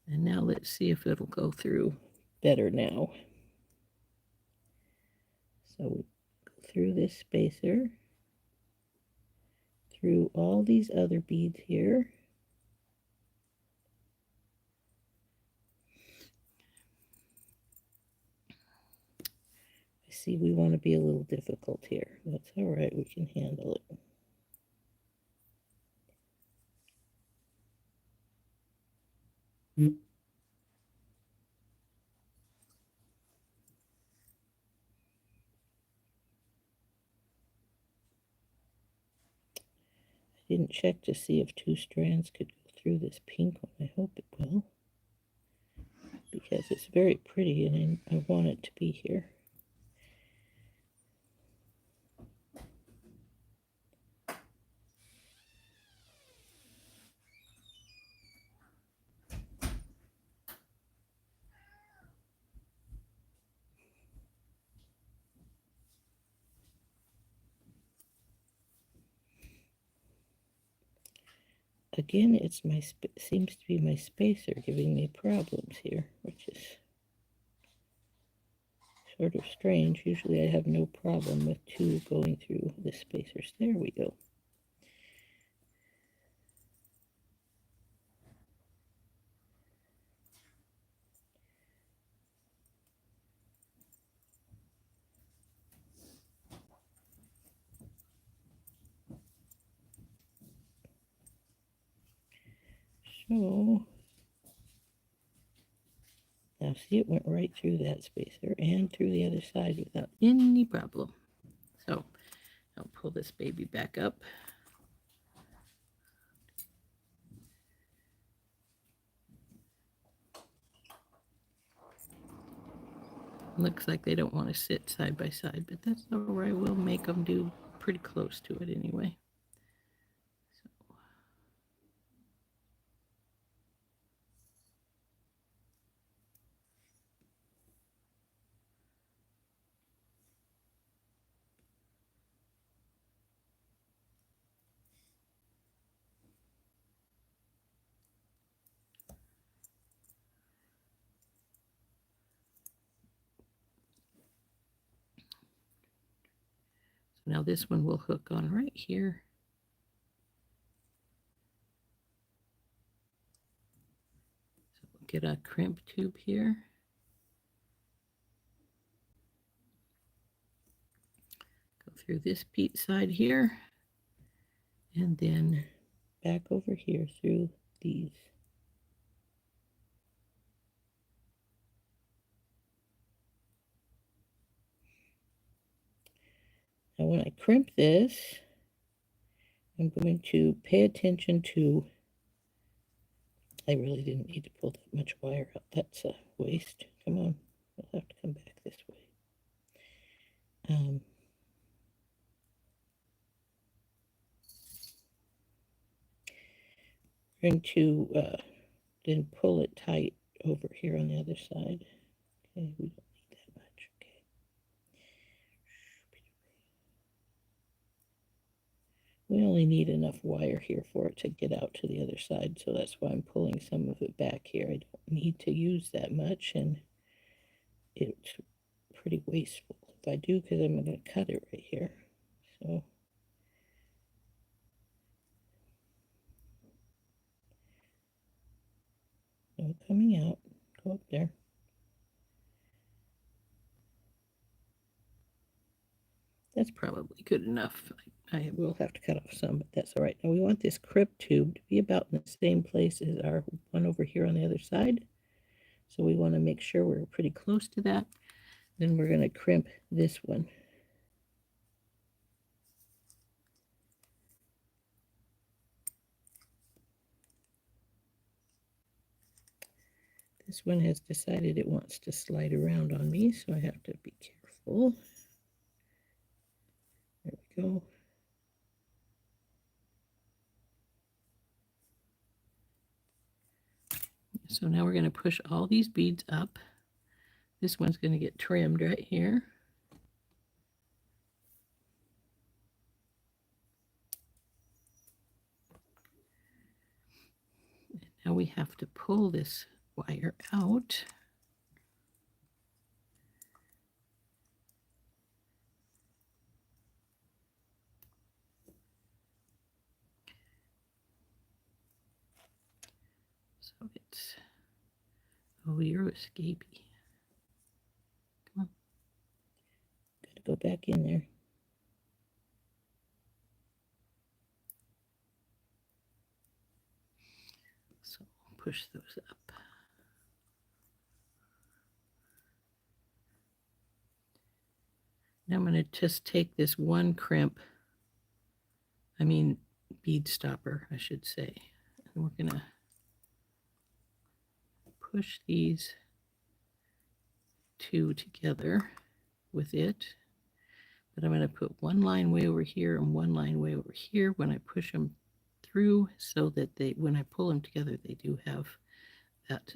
And now let's see if it'll go through better now. So we go through this spacer, through all these other beads here. see, we want to be a little difficult here. That's all right, we can handle it. I didn't check to see if 2 strands could go through this pink one. I hope it will, because it's very pretty and I want it to be here. Again, it's my seems to be my spacer giving me problems here, which is sort of strange. Usually I have no problem with 2 going through the spacers. There we go. So now see, it went right through that spacer and through the other side without any problem. So I'll pull this baby back up. Looks like they don't want to sit side by side, but that's all right. We'll make them do pretty close to it anyway. Now this one will hook on right here. So we'll get a crimp tube here. Go through this peat side here. And then back over here through these. Now when I crimp this, I'm going to pay attention to, I really didn't need to pull that much wire out. That's a waste. Come on, we'll have to come back this way. We're going to then pull it tight over here on the other side. Okay, we don't need that much. Okay. We only need enough wire here for it to get out to the other side, so that's why I'm pulling some of it back here. I don't need to use that much, and it's pretty wasteful if I do, because I'm going to cut it right here. So no coming out. Go up there. That's probably good enough. I will have to cut off some, but that's all right. Now we want this crimp tube to be about in the same place as our one over here on the other side. So we want to make sure we're pretty close to that. Then we're going to crimp this one. This one has decided it wants to slide around on me, so I have to be careful. There we go. So now we're going to push all these beads up. This one's going to get trimmed right here. And now we have to pull this wire out. So it's, oh, you're escapee. Come on. go back in there. So push those up. Now I'm going to just take this one crimp, bead stopper, I should say. And we're going to push these two together with it. But I'm going to put one line way over here and one line way over here when I push them through, so that when I pull them together, they do have that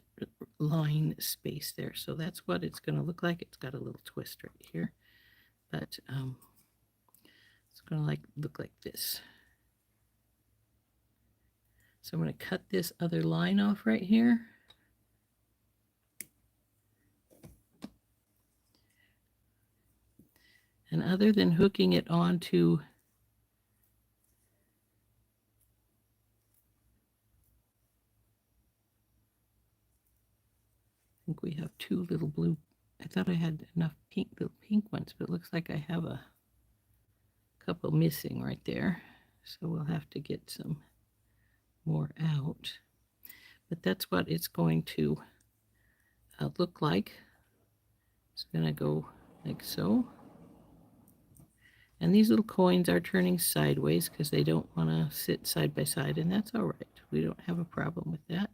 line space there. So that's what it's going to look like. It's got a little twist right here, but it's going to look like this. So I'm going to cut this other line off right here. And other than hooking it onto I think we have two little blue. I thought I had enough little pink ones, but it looks like I have a couple missing right there. So we'll have to get some more out. But that's what it's going to look like. It's going to go like so. And these little coins are turning sideways because they don't want to sit side by side, and that's all right. We don't have a problem with that.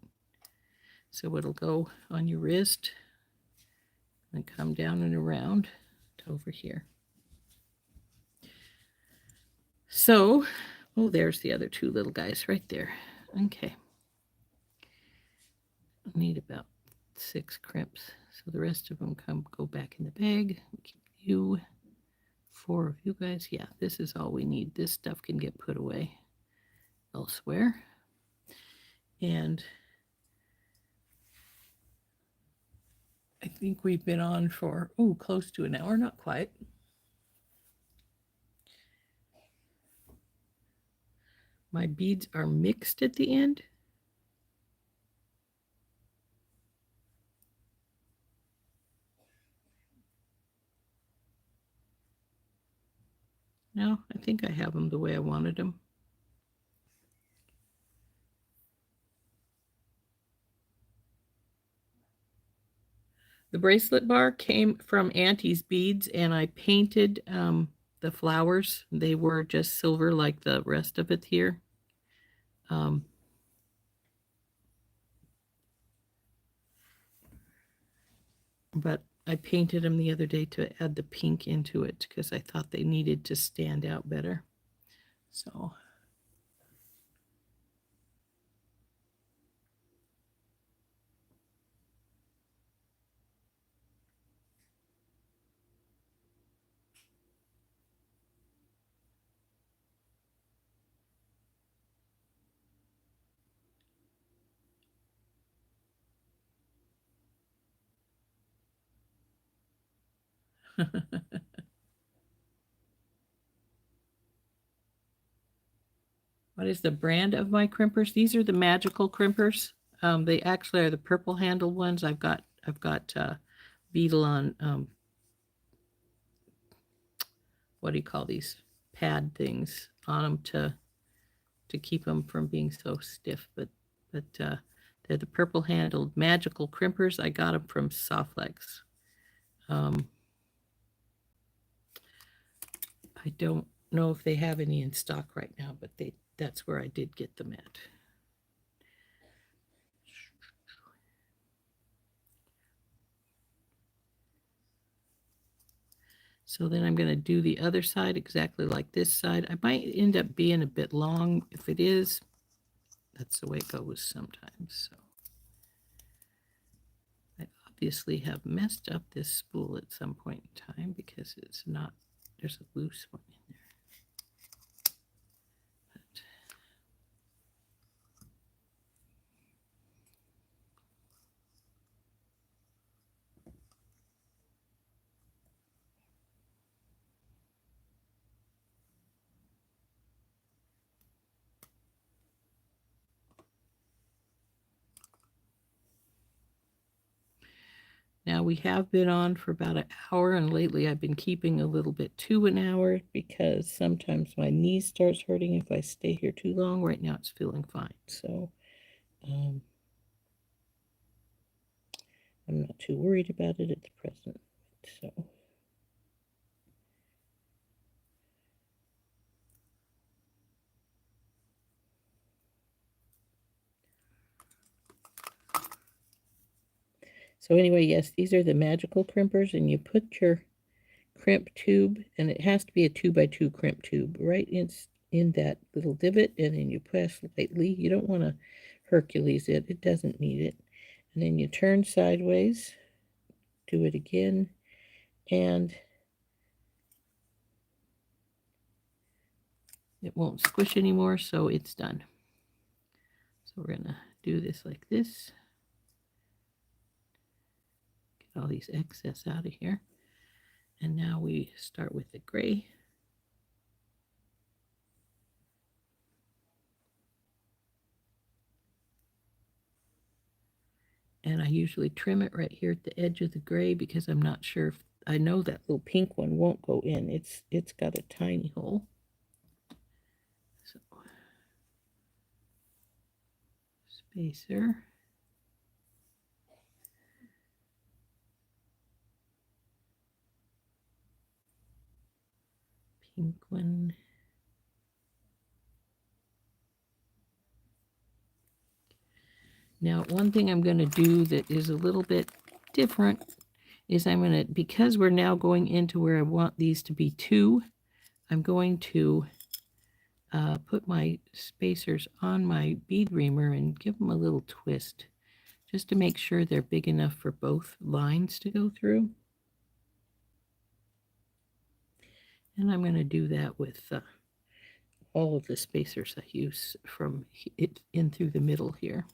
So it'll go on your wrist and come down and around to over here. So, oh, there's the other two little guys right there. Okay. I need about 6 crimps. So the rest of them go back in the bag. Keep you, 4 of you guys. Yeah, this is all we need. This stuff can get put away elsewhere. And I think we've been on for, close to an hour, not quite. My beads are mixed at the end. No, I think I have them the way I wanted them. The bracelet bar came from Auntie's beads, and I painted the flowers. They were just silver like the rest of it here. But I painted them the other day to add the pink into it because I thought they needed to stand out better. So what is the brand of my crimpers? These are the magical crimpers. They actually are the purple handled ones. I've got beetle on what do you call these pad things on them to keep them from being so stiff. But they're the purple handled magical crimpers. I got them from Softlex. I don't know if they have any in stock right now, but that's where I did get them at. So then I'm going to do the other side exactly like this side. I might end up being a bit long. If it is, that's the way it goes sometimes. So I obviously have messed up this spool at some point in time because it's not, there's a loose one in there. Now Now we have been on for about an hour, and lately I've been keeping a little bit to an hour because sometimes my knee starts hurting if I stay here too long. Right now it's feeling fine. So I'm not too worried about it at the present. So anyway, yes, these are the magical crimpers, and you put your crimp tube, and it has to be a 2x2 crimp tube right in that little divot, and then you press lightly. You don't want to Hercules it. It doesn't need it. And then you turn sideways, do it again, and it won't squish anymore, so it's done. So we're going to do this like this. Get all these excess out of here. And now we start with the gray. And I usually trim it right here at the edge of the gray because I'm not sure if I know that little pink one won't go in. It's got a tiny hole. So spacer. Pink one. Now, one thing I'm going to do that is a little bit different is I'm going to, because we're now going into where I want these to be 2, I'm going to put my spacers on my bead reamer and give them a little twist just to make sure they're big enough for both lines to go through. And I'm going to do that with all of the spacers I use from it in through the middle here.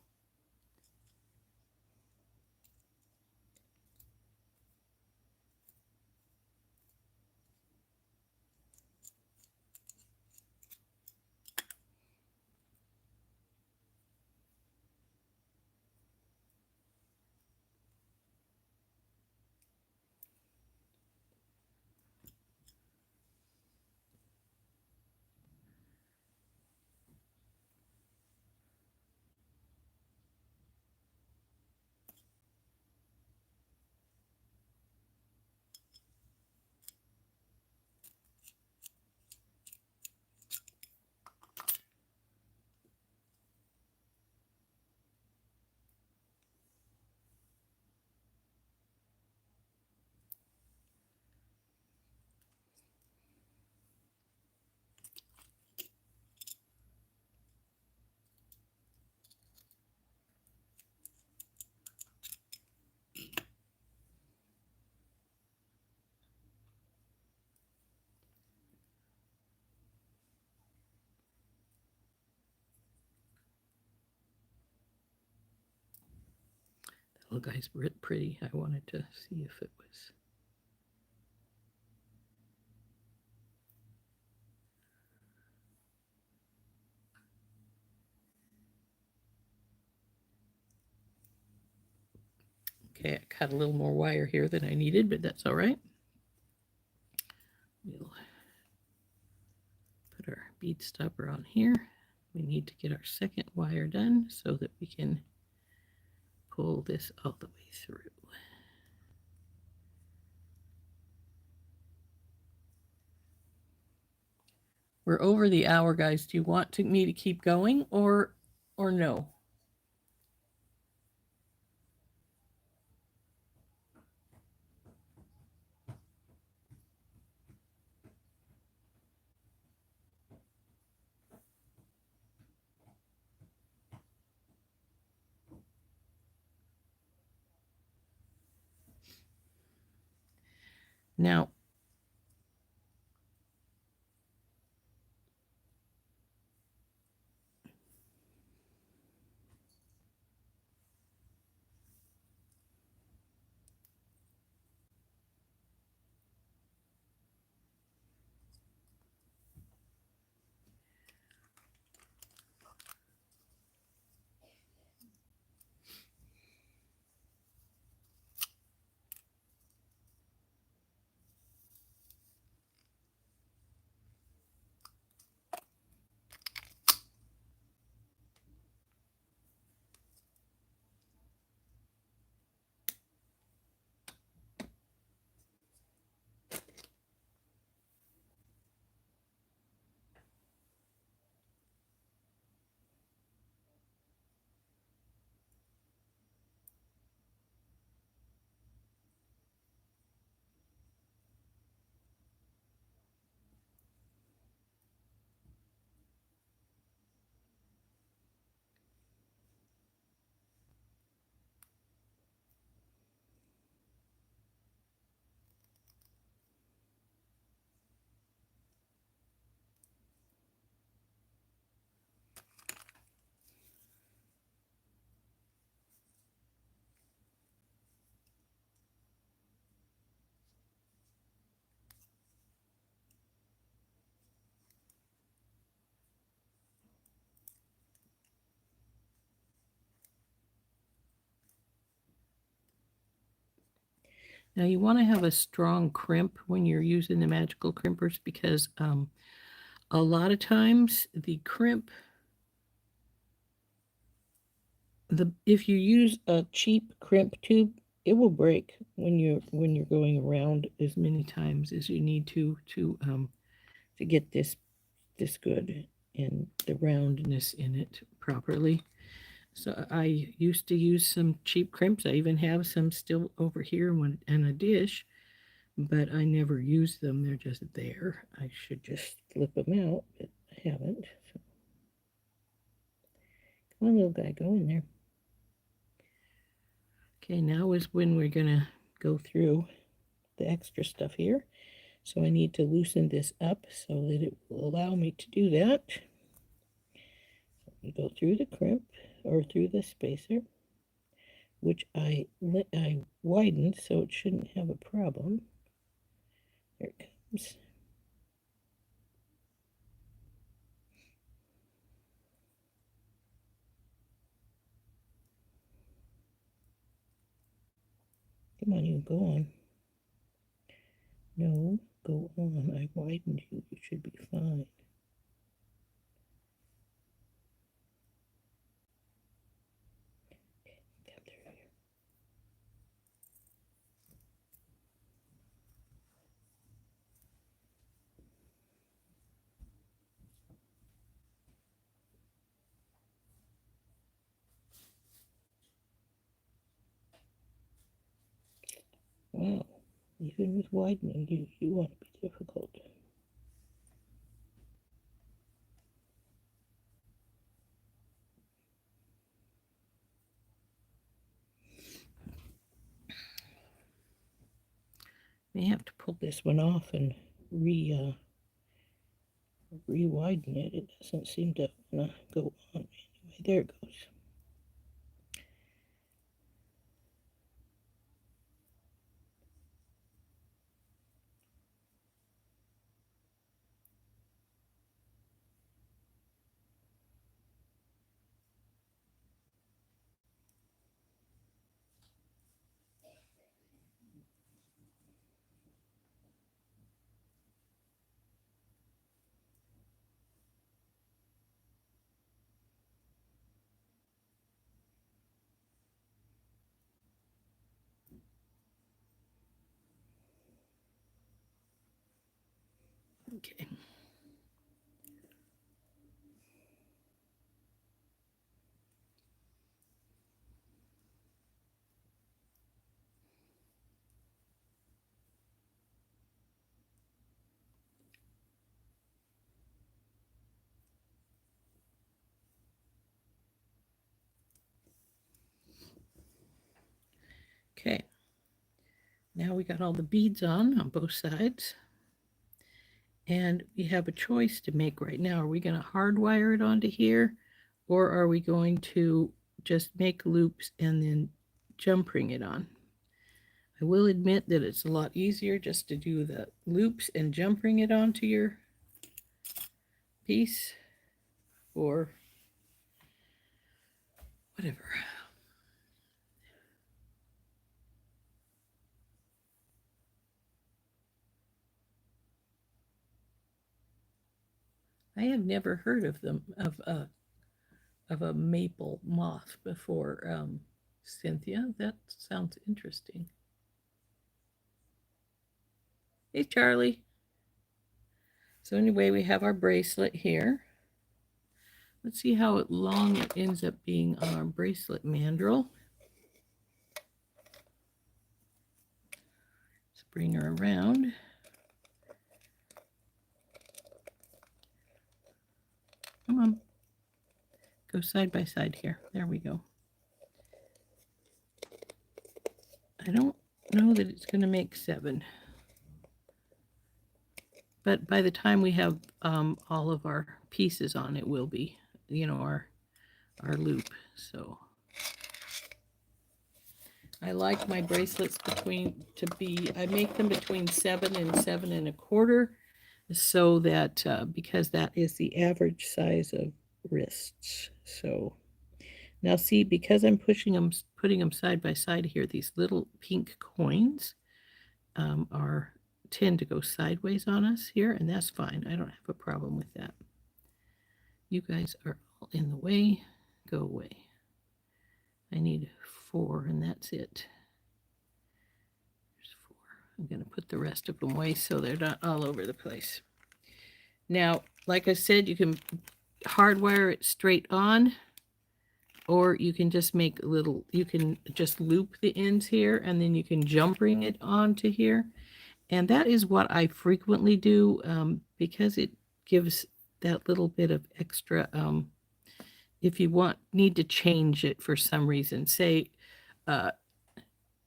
That little guy's pretty. I wanted to see if it was. Okay, I cut a little more wire here than I needed, but that's all right. We'll put our bead stopper on here. We need to get our second wire done so that we can pull this all the way through. We're over the hour, guys. Do you want me to keep going or no? Now, Now you want to have a strong crimp when you're using the magical crimpers because a lot of times the crimp, if you use a cheap crimp tube, it will break when you're going around as many times as you need to get this good and the roundness in it properly. So I used to use some cheap crimps. I even have some still over here in a dish, but I never use them. They're just there. I should just flip them out, but I haven't. So. Come on, little guy, go in there. Okay, now is when we're gonna go through the extra stuff here. So I need to loosen this up so that it will allow me to do that. So go through the crimp or through the spacer, which I widened so it shouldn't have a problem. There it comes. Come on, you go on. No, go on. I widened you. You should be fine. Wow, even with widening, you want to be difficult. May have to pull this one off and re-widen it. It doesn't seem to want to go on. Anyway, there it goes. Okay. Okay. Now we got all the beads on both sides. And we have a choice to make right now. Are we going to hardwire it onto here? Or are we going to just make loops and then jump ring it on? I will admit that it's a lot easier just to do the loops and jump ring it onto your piece or whatever. I have never heard of them of a maple moth before, Cynthia. That sounds interesting. Hey, Charlie. So anyway, we have our bracelet here. Let's see how long it ends up being on our bracelet mandrel. Let's bring her around. Come on. Go side by side here. There we go. I don't know that it's going to make 7. But by the time we have all of our pieces on, it will be, our loop. So I like my bracelets I make them between 7 and 7 1/4, so that because that is the average size of wrists. So now see, because I'm putting them side by side here, these little pink coins, tend to go sideways on us here, and that's fine. I don't have a problem with that. You guys are all in the way. Go away. I need 4, and that's it. There's 4. I'm going to put the rest of them away so they're not all over the place. Now, like I said, you can hardwire it straight on, or you can just make a little, you can just loop the ends here, and then you can jump ring it onto here. And that is what I frequently do, because it gives that little bit of extra, if you need to change it for some reason. Say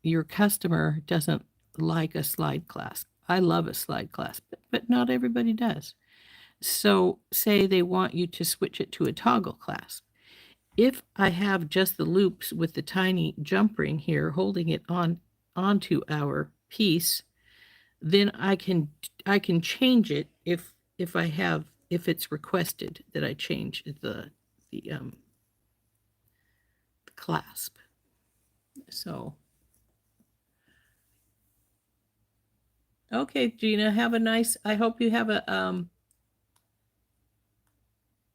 your customer doesn't like a slide clasp. I love a slide clasp, but not everybody does. So say they want you to switch it to a toggle clasp. If I have just the loops with the tiny jump ring here holding it onto our piece, then I can change it if it's requested that I change the clasp. So okay, Gina, have a nice, I hope you have a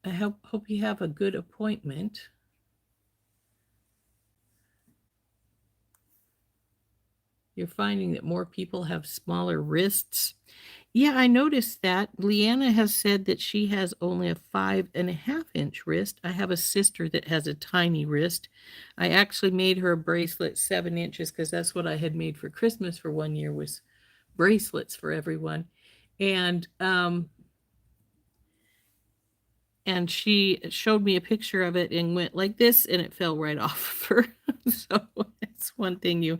I hope you have a good appointment. You're finding that more people have smaller wrists. Yeah, I noticed that. Leanna has said that she has only a 5.5-inch wrist. I have a sister that has a tiny wrist. I actually made her a bracelet 7 inches because that's what I had made for Christmas for 1 year, was bracelets for everyone. And she showed me a picture of it and went like this, and it fell right off of her. So it's one thing you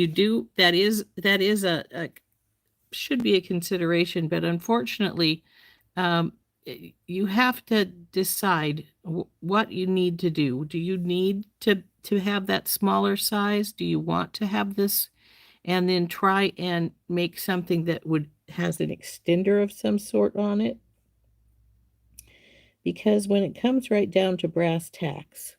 do. That is a should be a consideration, but unfortunately, you have to decide what you need to do. Do you need to have that smaller size? Do you want to have this, and then try and make something that has an extender of some sort on it? Because when it comes right down to brass tacks,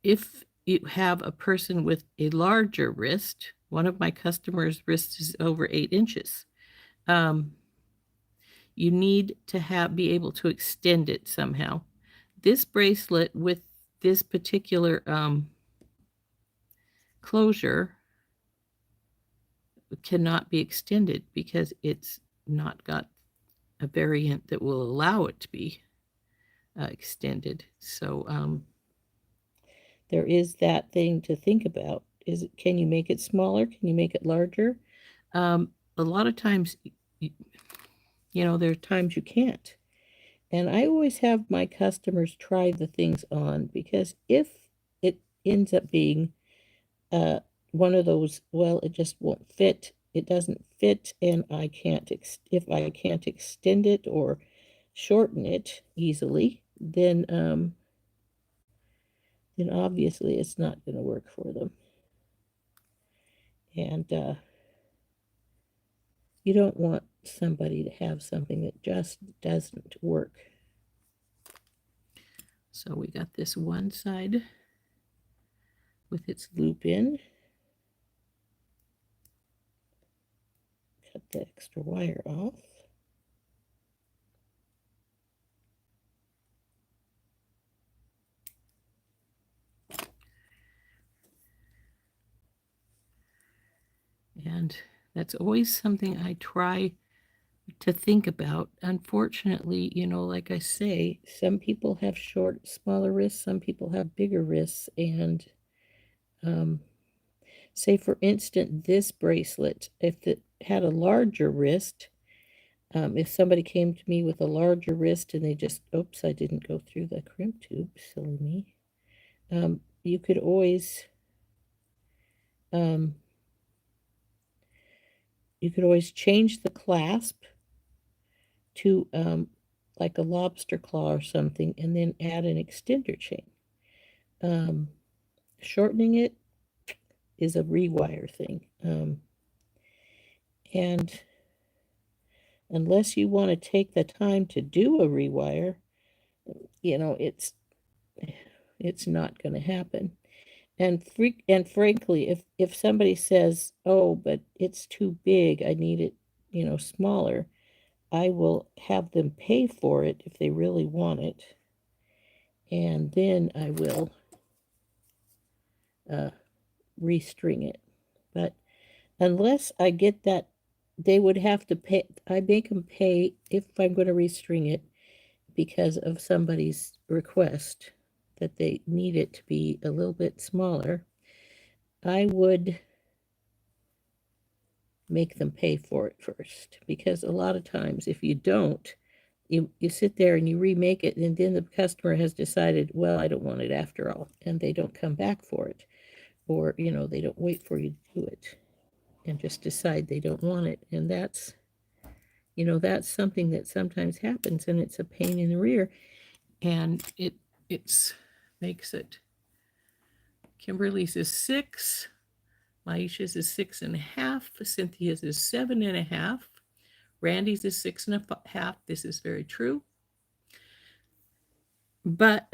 if you have a person with a larger wrist, one of my customers' wrist is over 8 inches. You need to be able to extend it somehow. This bracelet with this particular closure cannot be extended because it's not got a variant that will allow it to be extended. So there is that thing to think about. Can you make it smaller? Can you make it larger? A lot of times, there are times you can't. And I always have my customers try the things on, because if it ends up being one of those, well, it just won't fit, it doesn't fit, and if I can't extend it or shorten it easily, then obviously it's not going to work for them. And you don't want somebody to have something that just doesn't work. So we got this one side with its loop in. Cut the extra wire off. And that's always something I try to think about. Unfortunately, like I say, some people have smaller wrists, some people have bigger wrists. And say, for instance, this bracelet, if it had a larger wrist, if somebody came to me with a larger wrist and they just, oops, I didn't go through the crimp tube, silly me. You could always change the clasp to like a lobster claw or something, and then add an extender chain. Shortening it is a rewire thing. And unless you want to take the time to do a rewire, it's not going to happen. and frankly, if somebody says, "Oh, but it's too big, I need it, smaller," I will have them pay for it if they really want it, and then I will uh, restring it. But unless I get that, they would have to pay. I make them pay if I'm going to restring it because of somebody's request that they need it to be a little bit smaller. I would make them pay for it first, because a lot of times if you don't, you sit there and you remake it, and then the customer has decided, well, I don't want it after all, and they don't come back for it, or they don't wait for you to do it and just decide they don't want it. And that's something that sometimes happens, and it's a pain in the rear. And it's makes it, Kimberly's is 6, Maisha's is 6.5, Cynthia's is 7.5, Randy's is 6.5. This is very true. But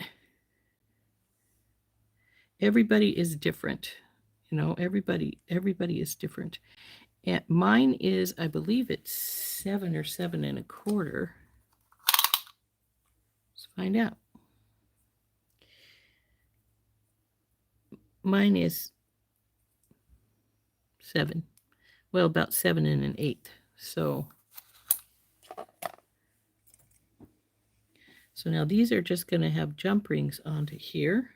everybody is different. Everybody is different. And mine is, I believe it's 7 or 7.25. Let's find out. Mine is 7. Well, about 7 1/8. So now these are just going to have jump rings onto here.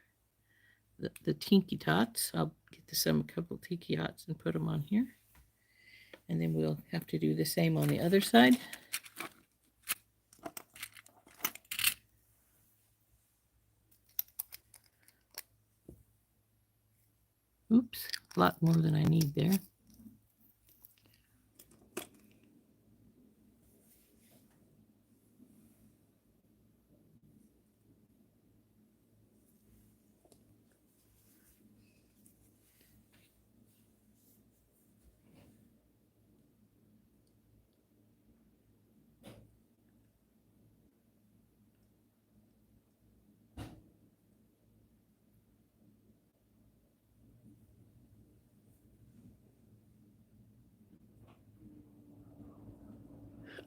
The Tinky Tots. I'll get a couple Tinky Tots and put them on here. And then we'll have to do the same on the other side. Oops, a lot more than I need there.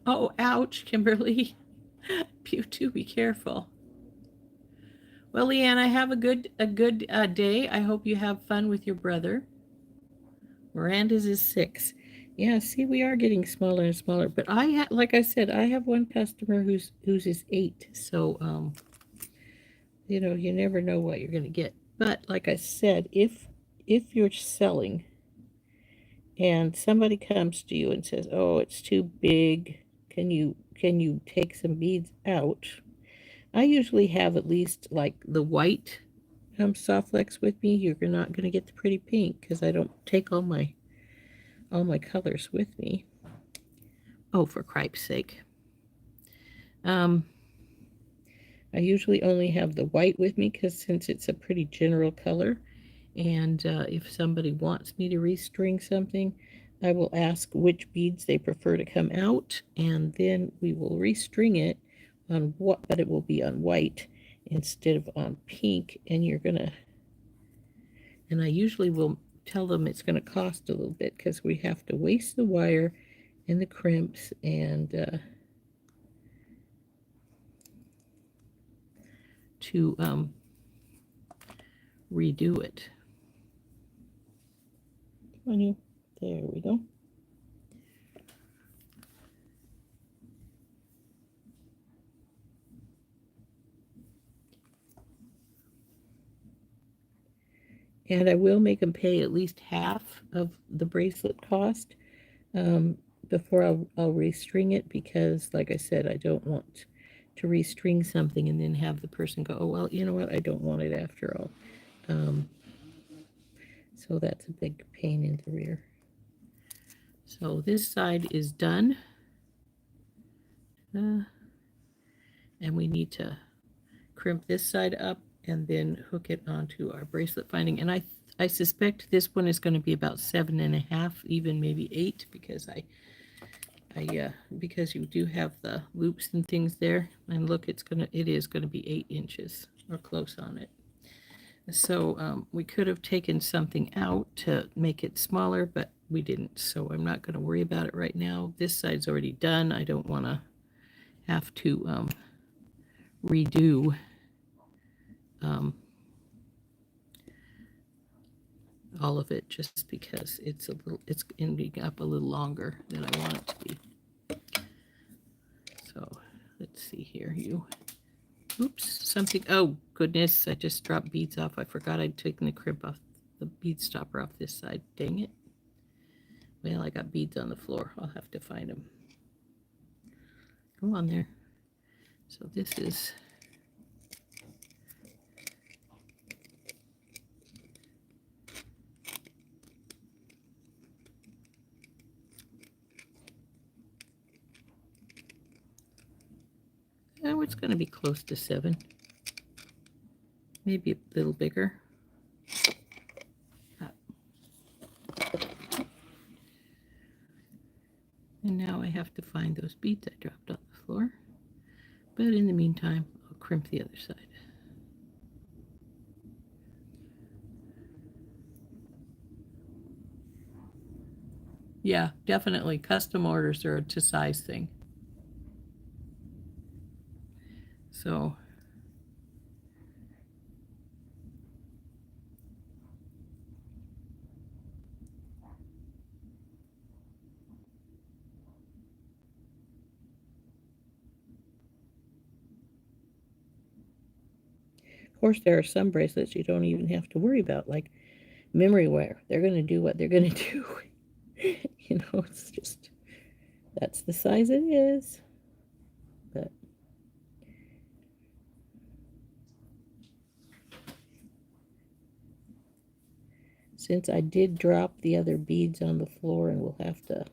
Oh, ouch, Kimberly. You too, be careful. Well, Leanna, have a good day. I hope you have fun with your brother. Miranda's is 6. Yeah, see, we are getting smaller and smaller. But like I said, I have one customer whose is 8. So, you never know what you're going to get. But like I said, if you're selling and somebody comes to you and says, "Oh, it's too big. Can you take some beads out?" I usually have at least like the white soft flex with me. You're not going to get the pretty pink because I don't take all my colors with me. Oh, for cripe's sake. I usually only have the white with me because since it's a pretty general color, and if somebody wants me to restring something, I will ask which beads they prefer to come out, and then we will restring it on what, but it will be on white instead of on pink. And I usually will tell them it's going to cost a little bit because we have to waste the wire and the crimps and to redo it. There we go. And I will make them pay at least half of the bracelet cost before I'll restring it, because like I said, I don't want to restring something and then have the person go, "Oh, well, you know what, I don't want it after all." So that's a big pain in the rear. So this side is done. And we need to crimp this side up and then hook it onto our bracelet finding. And I suspect this one is going to be about 7.5, even maybe 8, because because you do have the loops and things there. And look, it is going to be 8 inches or close on it. So we could have taken something out to make it smaller, but we didn't. So I'm not going to worry about it right now. This side's already done. I don't want to have to redo all of it just because it's ending up a little longer than I want it to be. So let's see here. Something. Oh goodness, I just dropped beads off. I forgot I'd taken the crimp off, the bead stopper off this side. Dang it. Well, I got beads on the floor. I'll have to find them. Go on there. So this is it's going to be close to 7. Maybe a little bigger. And now I have to find those beads I dropped on the floor. But in the meantime, I'll crimp the other side. Yeah, definitely. Custom orders are a to size thing. So Of course, there are some bracelets you don't even have to worry about, like memory wear. They're going to do what they're going to do. You know, it's just, that's the size it is. But since I did drop the other beads on the floor and we'll have to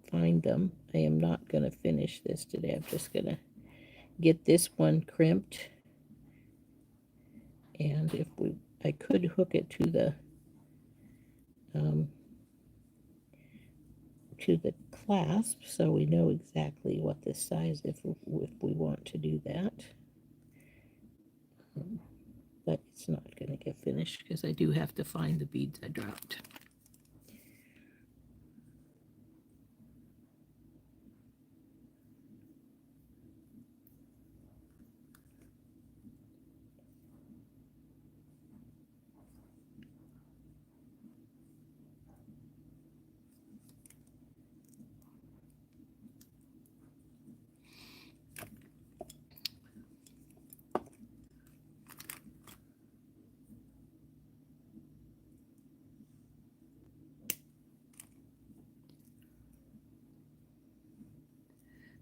find them, I am not going to finish this today. I'm just going to get this one crimped. And if I could hook it to the clasp, so we know exactly what this size if we want to do that. But it's not going to get finished because I do have to find the beads I dropped.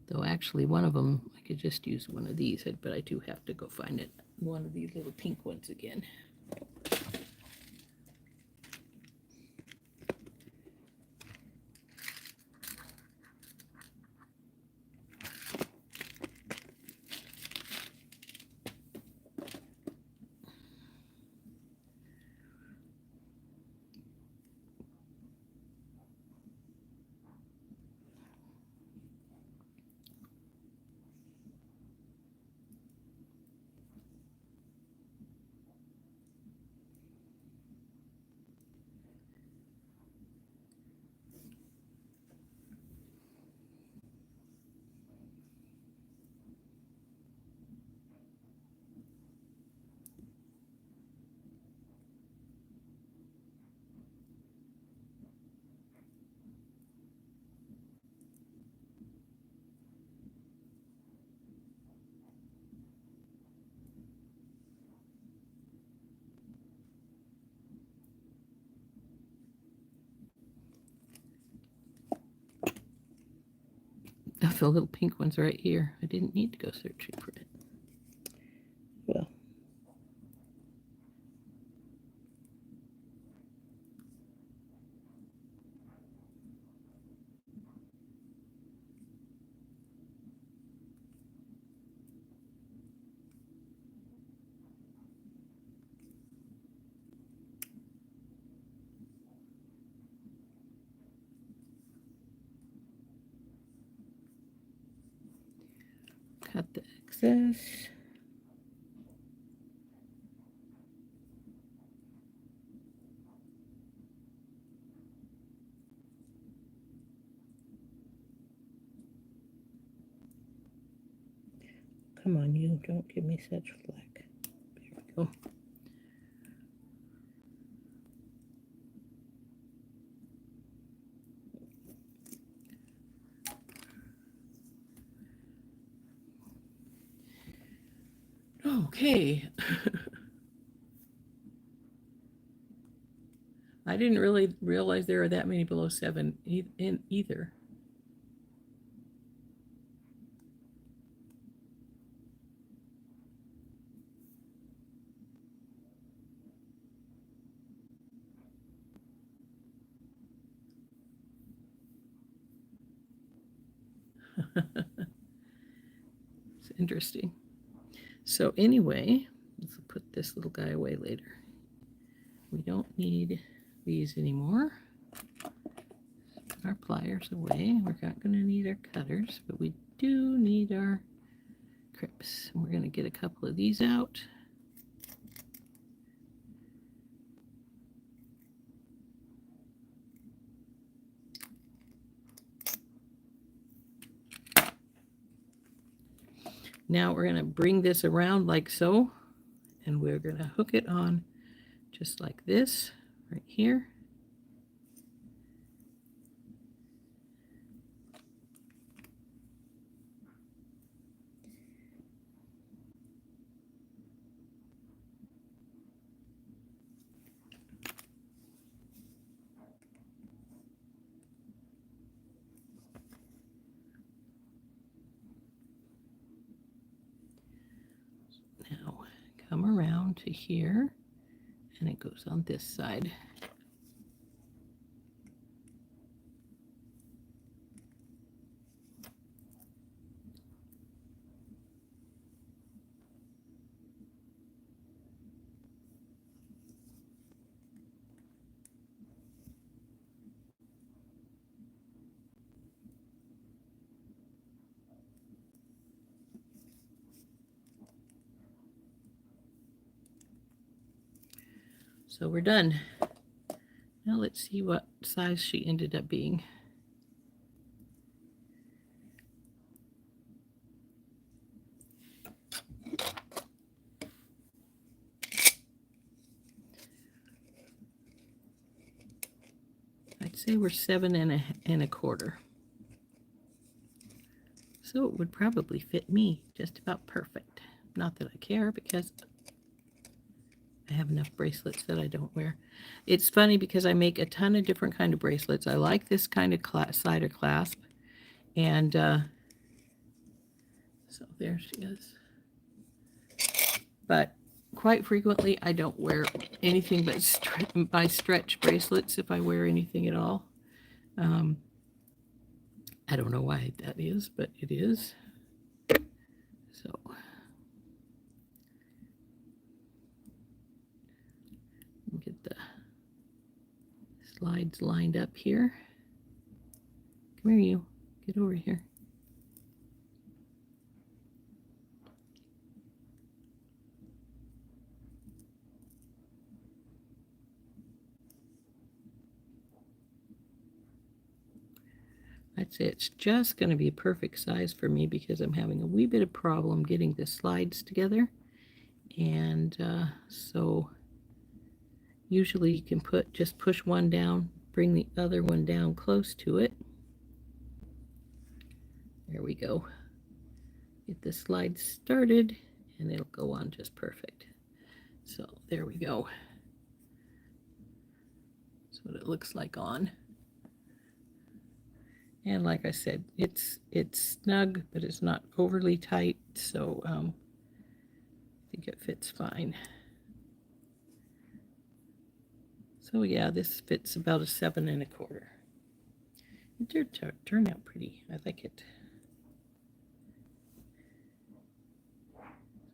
Though actually one of them, I could just use one of these, but I do have to go find it. One of these little pink ones again. Oh, the little pink one's right here. I didn't need to go searching for it. well. Cut the excess. come on, you. Don't give me such flack. There we go. Okay. I didn't really realize there are that many below 7 in either. It's interesting. So anyway, let's put this little guy away later. We don't need these anymore. Our pliers away. We're not going to need our cutters, but we do need our crips. And we're going to get a couple of these out. Now we're going to bring this around like so, and we're going to hook it on just like this right here. Now come around to here, and it goes on this side. So we're done. Now let's see what size she ended up being. I'd say we're 7 and a quarter. So it would probably fit me just about perfect. Not that I care, because I have enough bracelets that I don't wear. It's funny because I make a ton of different kind of bracelets. I like this kind of slider clasp. And so there she is. But quite frequently I don't wear anything but stretch bracelets if I wear anything at all. I don't know why that is, but it is. So get the slides lined up here. Come here, you. Get over here. I'd say it's just going to be a perfect size for me because I'm having a wee bit of problem getting the slides together. And so usually you can just push one down, bring the other one down close to it. There we go. Get the slides started and it'll go on just perfect. So there we go. That's what it looks like on. And like I said, it's snug, but it's not overly tight, so I think it fits fine. So yeah, this fits about a 7 and a quarter. It did turn out pretty. I like it.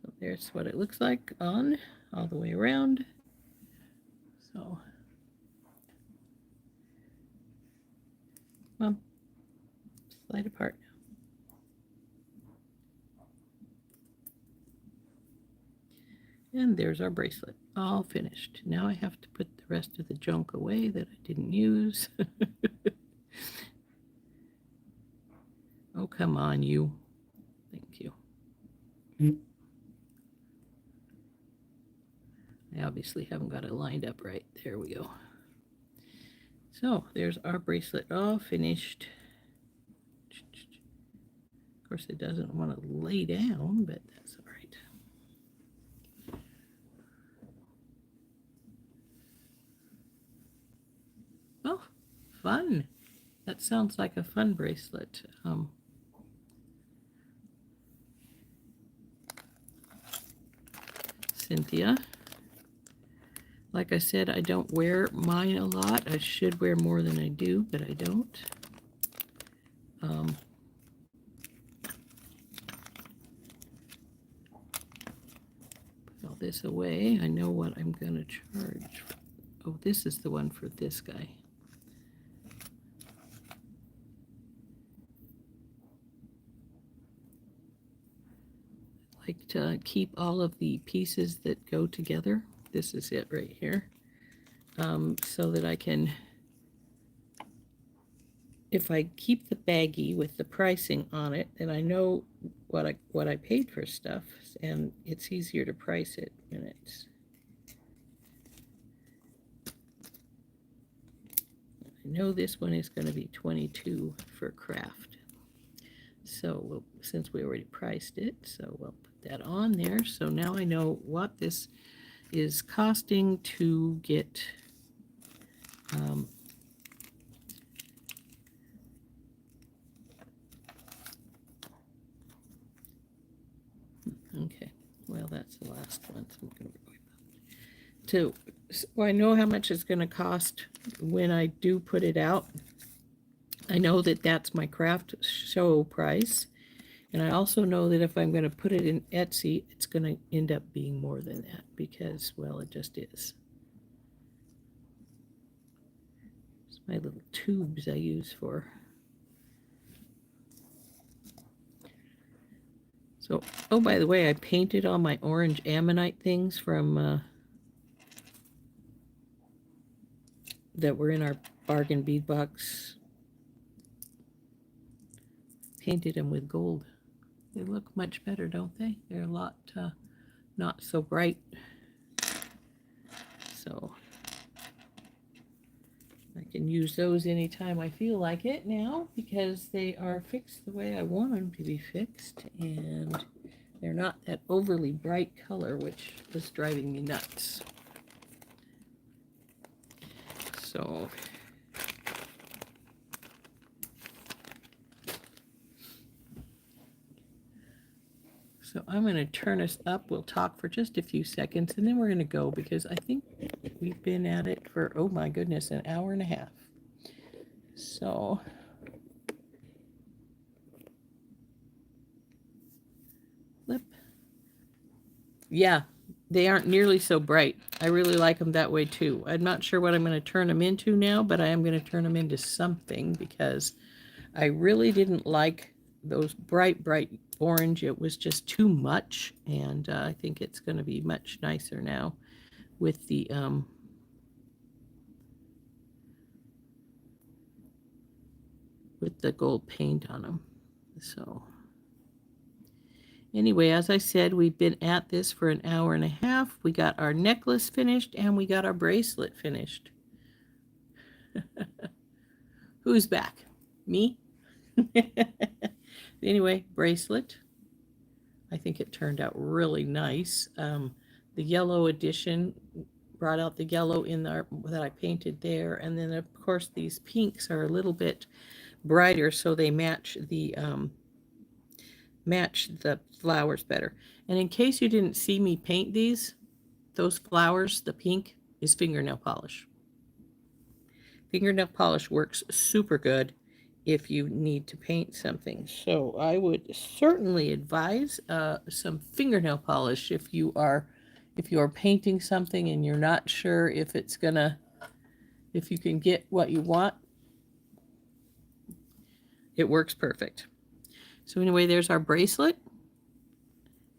So there's what it looks like on all the way around. So, well, slide apart now. And there's our bracelet, all finished. Now I have to put the rest of the junk away that I didn't use. Oh, come on, you. Thank you. I obviously haven't got it lined up right. There we go. So there's our bracelet all finished. Of course, it doesn't want to lay down, but that's all right. Oh, fun. That sounds like a fun bracelet. Cynthia. Like I said, I don't wear mine a lot. I should wear more than I do, but I don't. Put all this away. I know what I'm going to charge. Oh, this is the one for this guy. I like to keep all of the pieces that go together. This is it right here. So that I can, if I keep the baggie with the pricing on it, then I know what I paid for stuff, and it's easier to price it when it's. I know this one is going to be $22 for craft. So since we already priced it, so we'll put that on there. So now I know what this is costing to get okay, well, that's the last one. So I'm going to so I know how much it's going to cost when I do put it out. I know that that's my craft show price. And I also know that if I'm going to put it in Etsy, it's going to end up being more than that because, well, it just is. It's my little tubes I use for. So, oh, by the way, I painted all my orange ammonite things from that were in our bargain bead box. Painted them with gold. They look much better, don't they? They're a lot not so bright. So I can use those anytime I feel like it now because they are fixed the way I want them to be fixed, and they're not that overly bright color, which was driving me nuts. So I'm going to turn us up. We'll talk for just a few seconds, and then we're going to go because I think we've been at it for, oh my goodness, an hour and a half. So flip. Yeah, they aren't nearly so bright. I really like them that way too. I'm not sure what I'm going to turn them into now, but I am going to turn them into something because I really didn't like those bright orange. It was just too much, and I think it's going to be much nicer now with the gold paint on them. So anyway, as I said, we've been at this for an hour and a half. We got our necklace finished and we got our bracelet finished. Who's back? Me? Anyway, bracelet. I think it turned out really nice. The yellow edition brought out the yellow in there that I painted there. And then, of course, these pinks are a little bit brighter, so they match the flowers better. And in case you didn't see me paint those flowers, the pink is fingernail polish. Fingernail polish works super good if you need to paint something. So I would certainly advise some fingernail polish if you are painting something and you're not sure if you can get what you want. It works perfect. So anyway, there's our bracelet.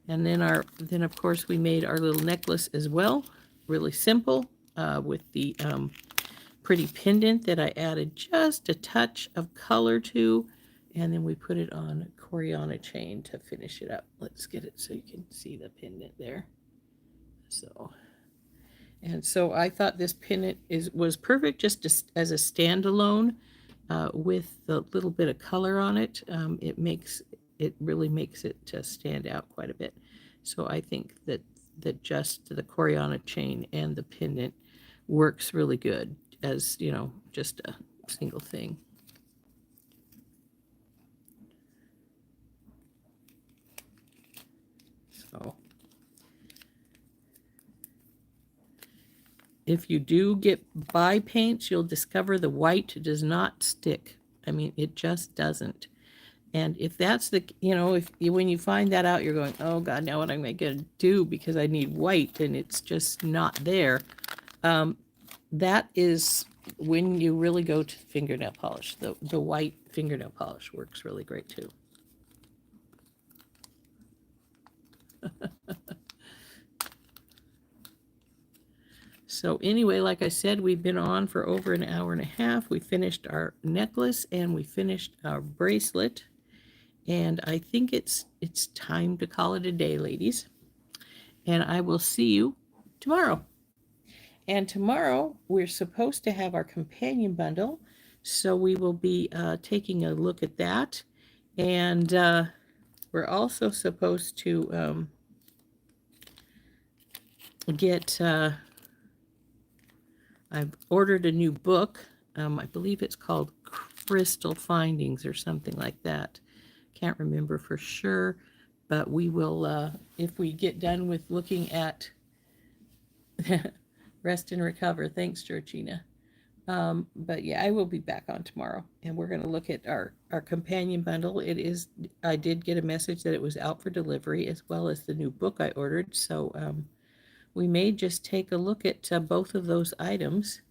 And then of course we made our little necklace as well. Really simple with the pretty pendant that I added just a touch of color to And then we put it on a Coriana chain to finish it up. Let's get it so you can see the pendant there. So, and so I thought this pendant was perfect just as a standalone with the little bit of color on it. It really makes it stand out quite a bit. So I think that just the Coriana chain and the pendant works really good as, you know, just a single thing. So if you do buy paints, you'll discover the white does not stick. I mean, it just doesn't. And if that's when you find that out, you're going, oh God, now what am I going to do because I need white and it's just not there. That is when you really go to fingernail polish. The white fingernail polish works really great too. So anyway, like I said, we've been on for over an hour and a half. We finished our necklace and we finished our bracelet. And I think it's time to call it a day, ladies. And I will see you tomorrow. And tomorrow we're supposed to have our companion bundle. So we will be taking a look at that. And we're also supposed to get... I've ordered a new book. I believe it's called Crystal Findings or something like that. Can't remember for sure, but we will, if we get done with looking at Rest and Recover. Thanks, Georgina. But yeah, I will be back on tomorrow, and we're going to look at our companion bundle. I did get a message that it was out for delivery, as well as the new book I ordered. So we may just take a look at both of those items.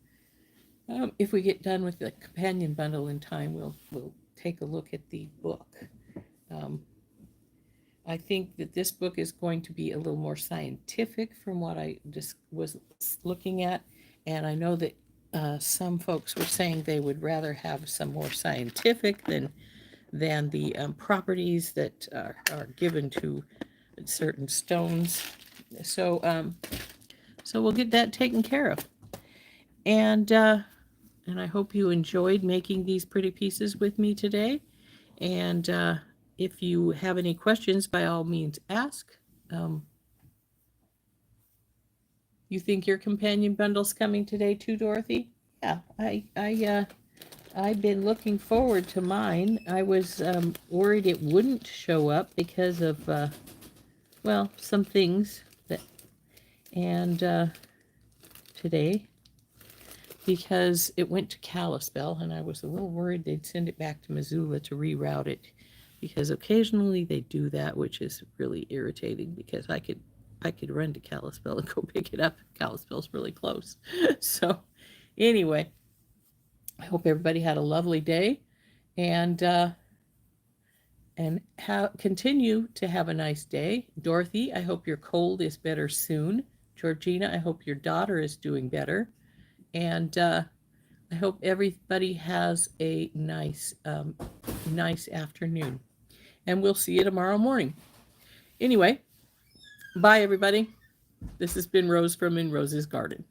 If we get done with the companion bundle in time, we'll take a look at the book. I think that this book is going to be a little more scientific from what I just was looking at. And I know that some folks were saying they would rather have some more scientific than the properties that are given to certain stones. So we'll get that taken care of. And I hope you enjoyed making these pretty pieces with me today. And if you have any questions, by all means, ask. You think your companion bundle's coming today too, Dorothy? Yeah, I've been looking forward to mine. I was worried it wouldn't show up because of, well, some things that, and today, because it went to Kalispell, and I was a little worried they'd send it back to Missoula to reroute it, because occasionally they do that, which is really irritating, because I could run to Kalispell and go pick it up. Kalispell's really close. So anyway, I hope everybody had a lovely day, and continue to have a nice day. Dorothy, I hope your cold is better soon. Georgina, I hope your daughter is doing better. And I hope everybody has a nice afternoon. And we'll see you tomorrow morning. Anyway, bye, everybody. This has been Rose from In Rose's Garden.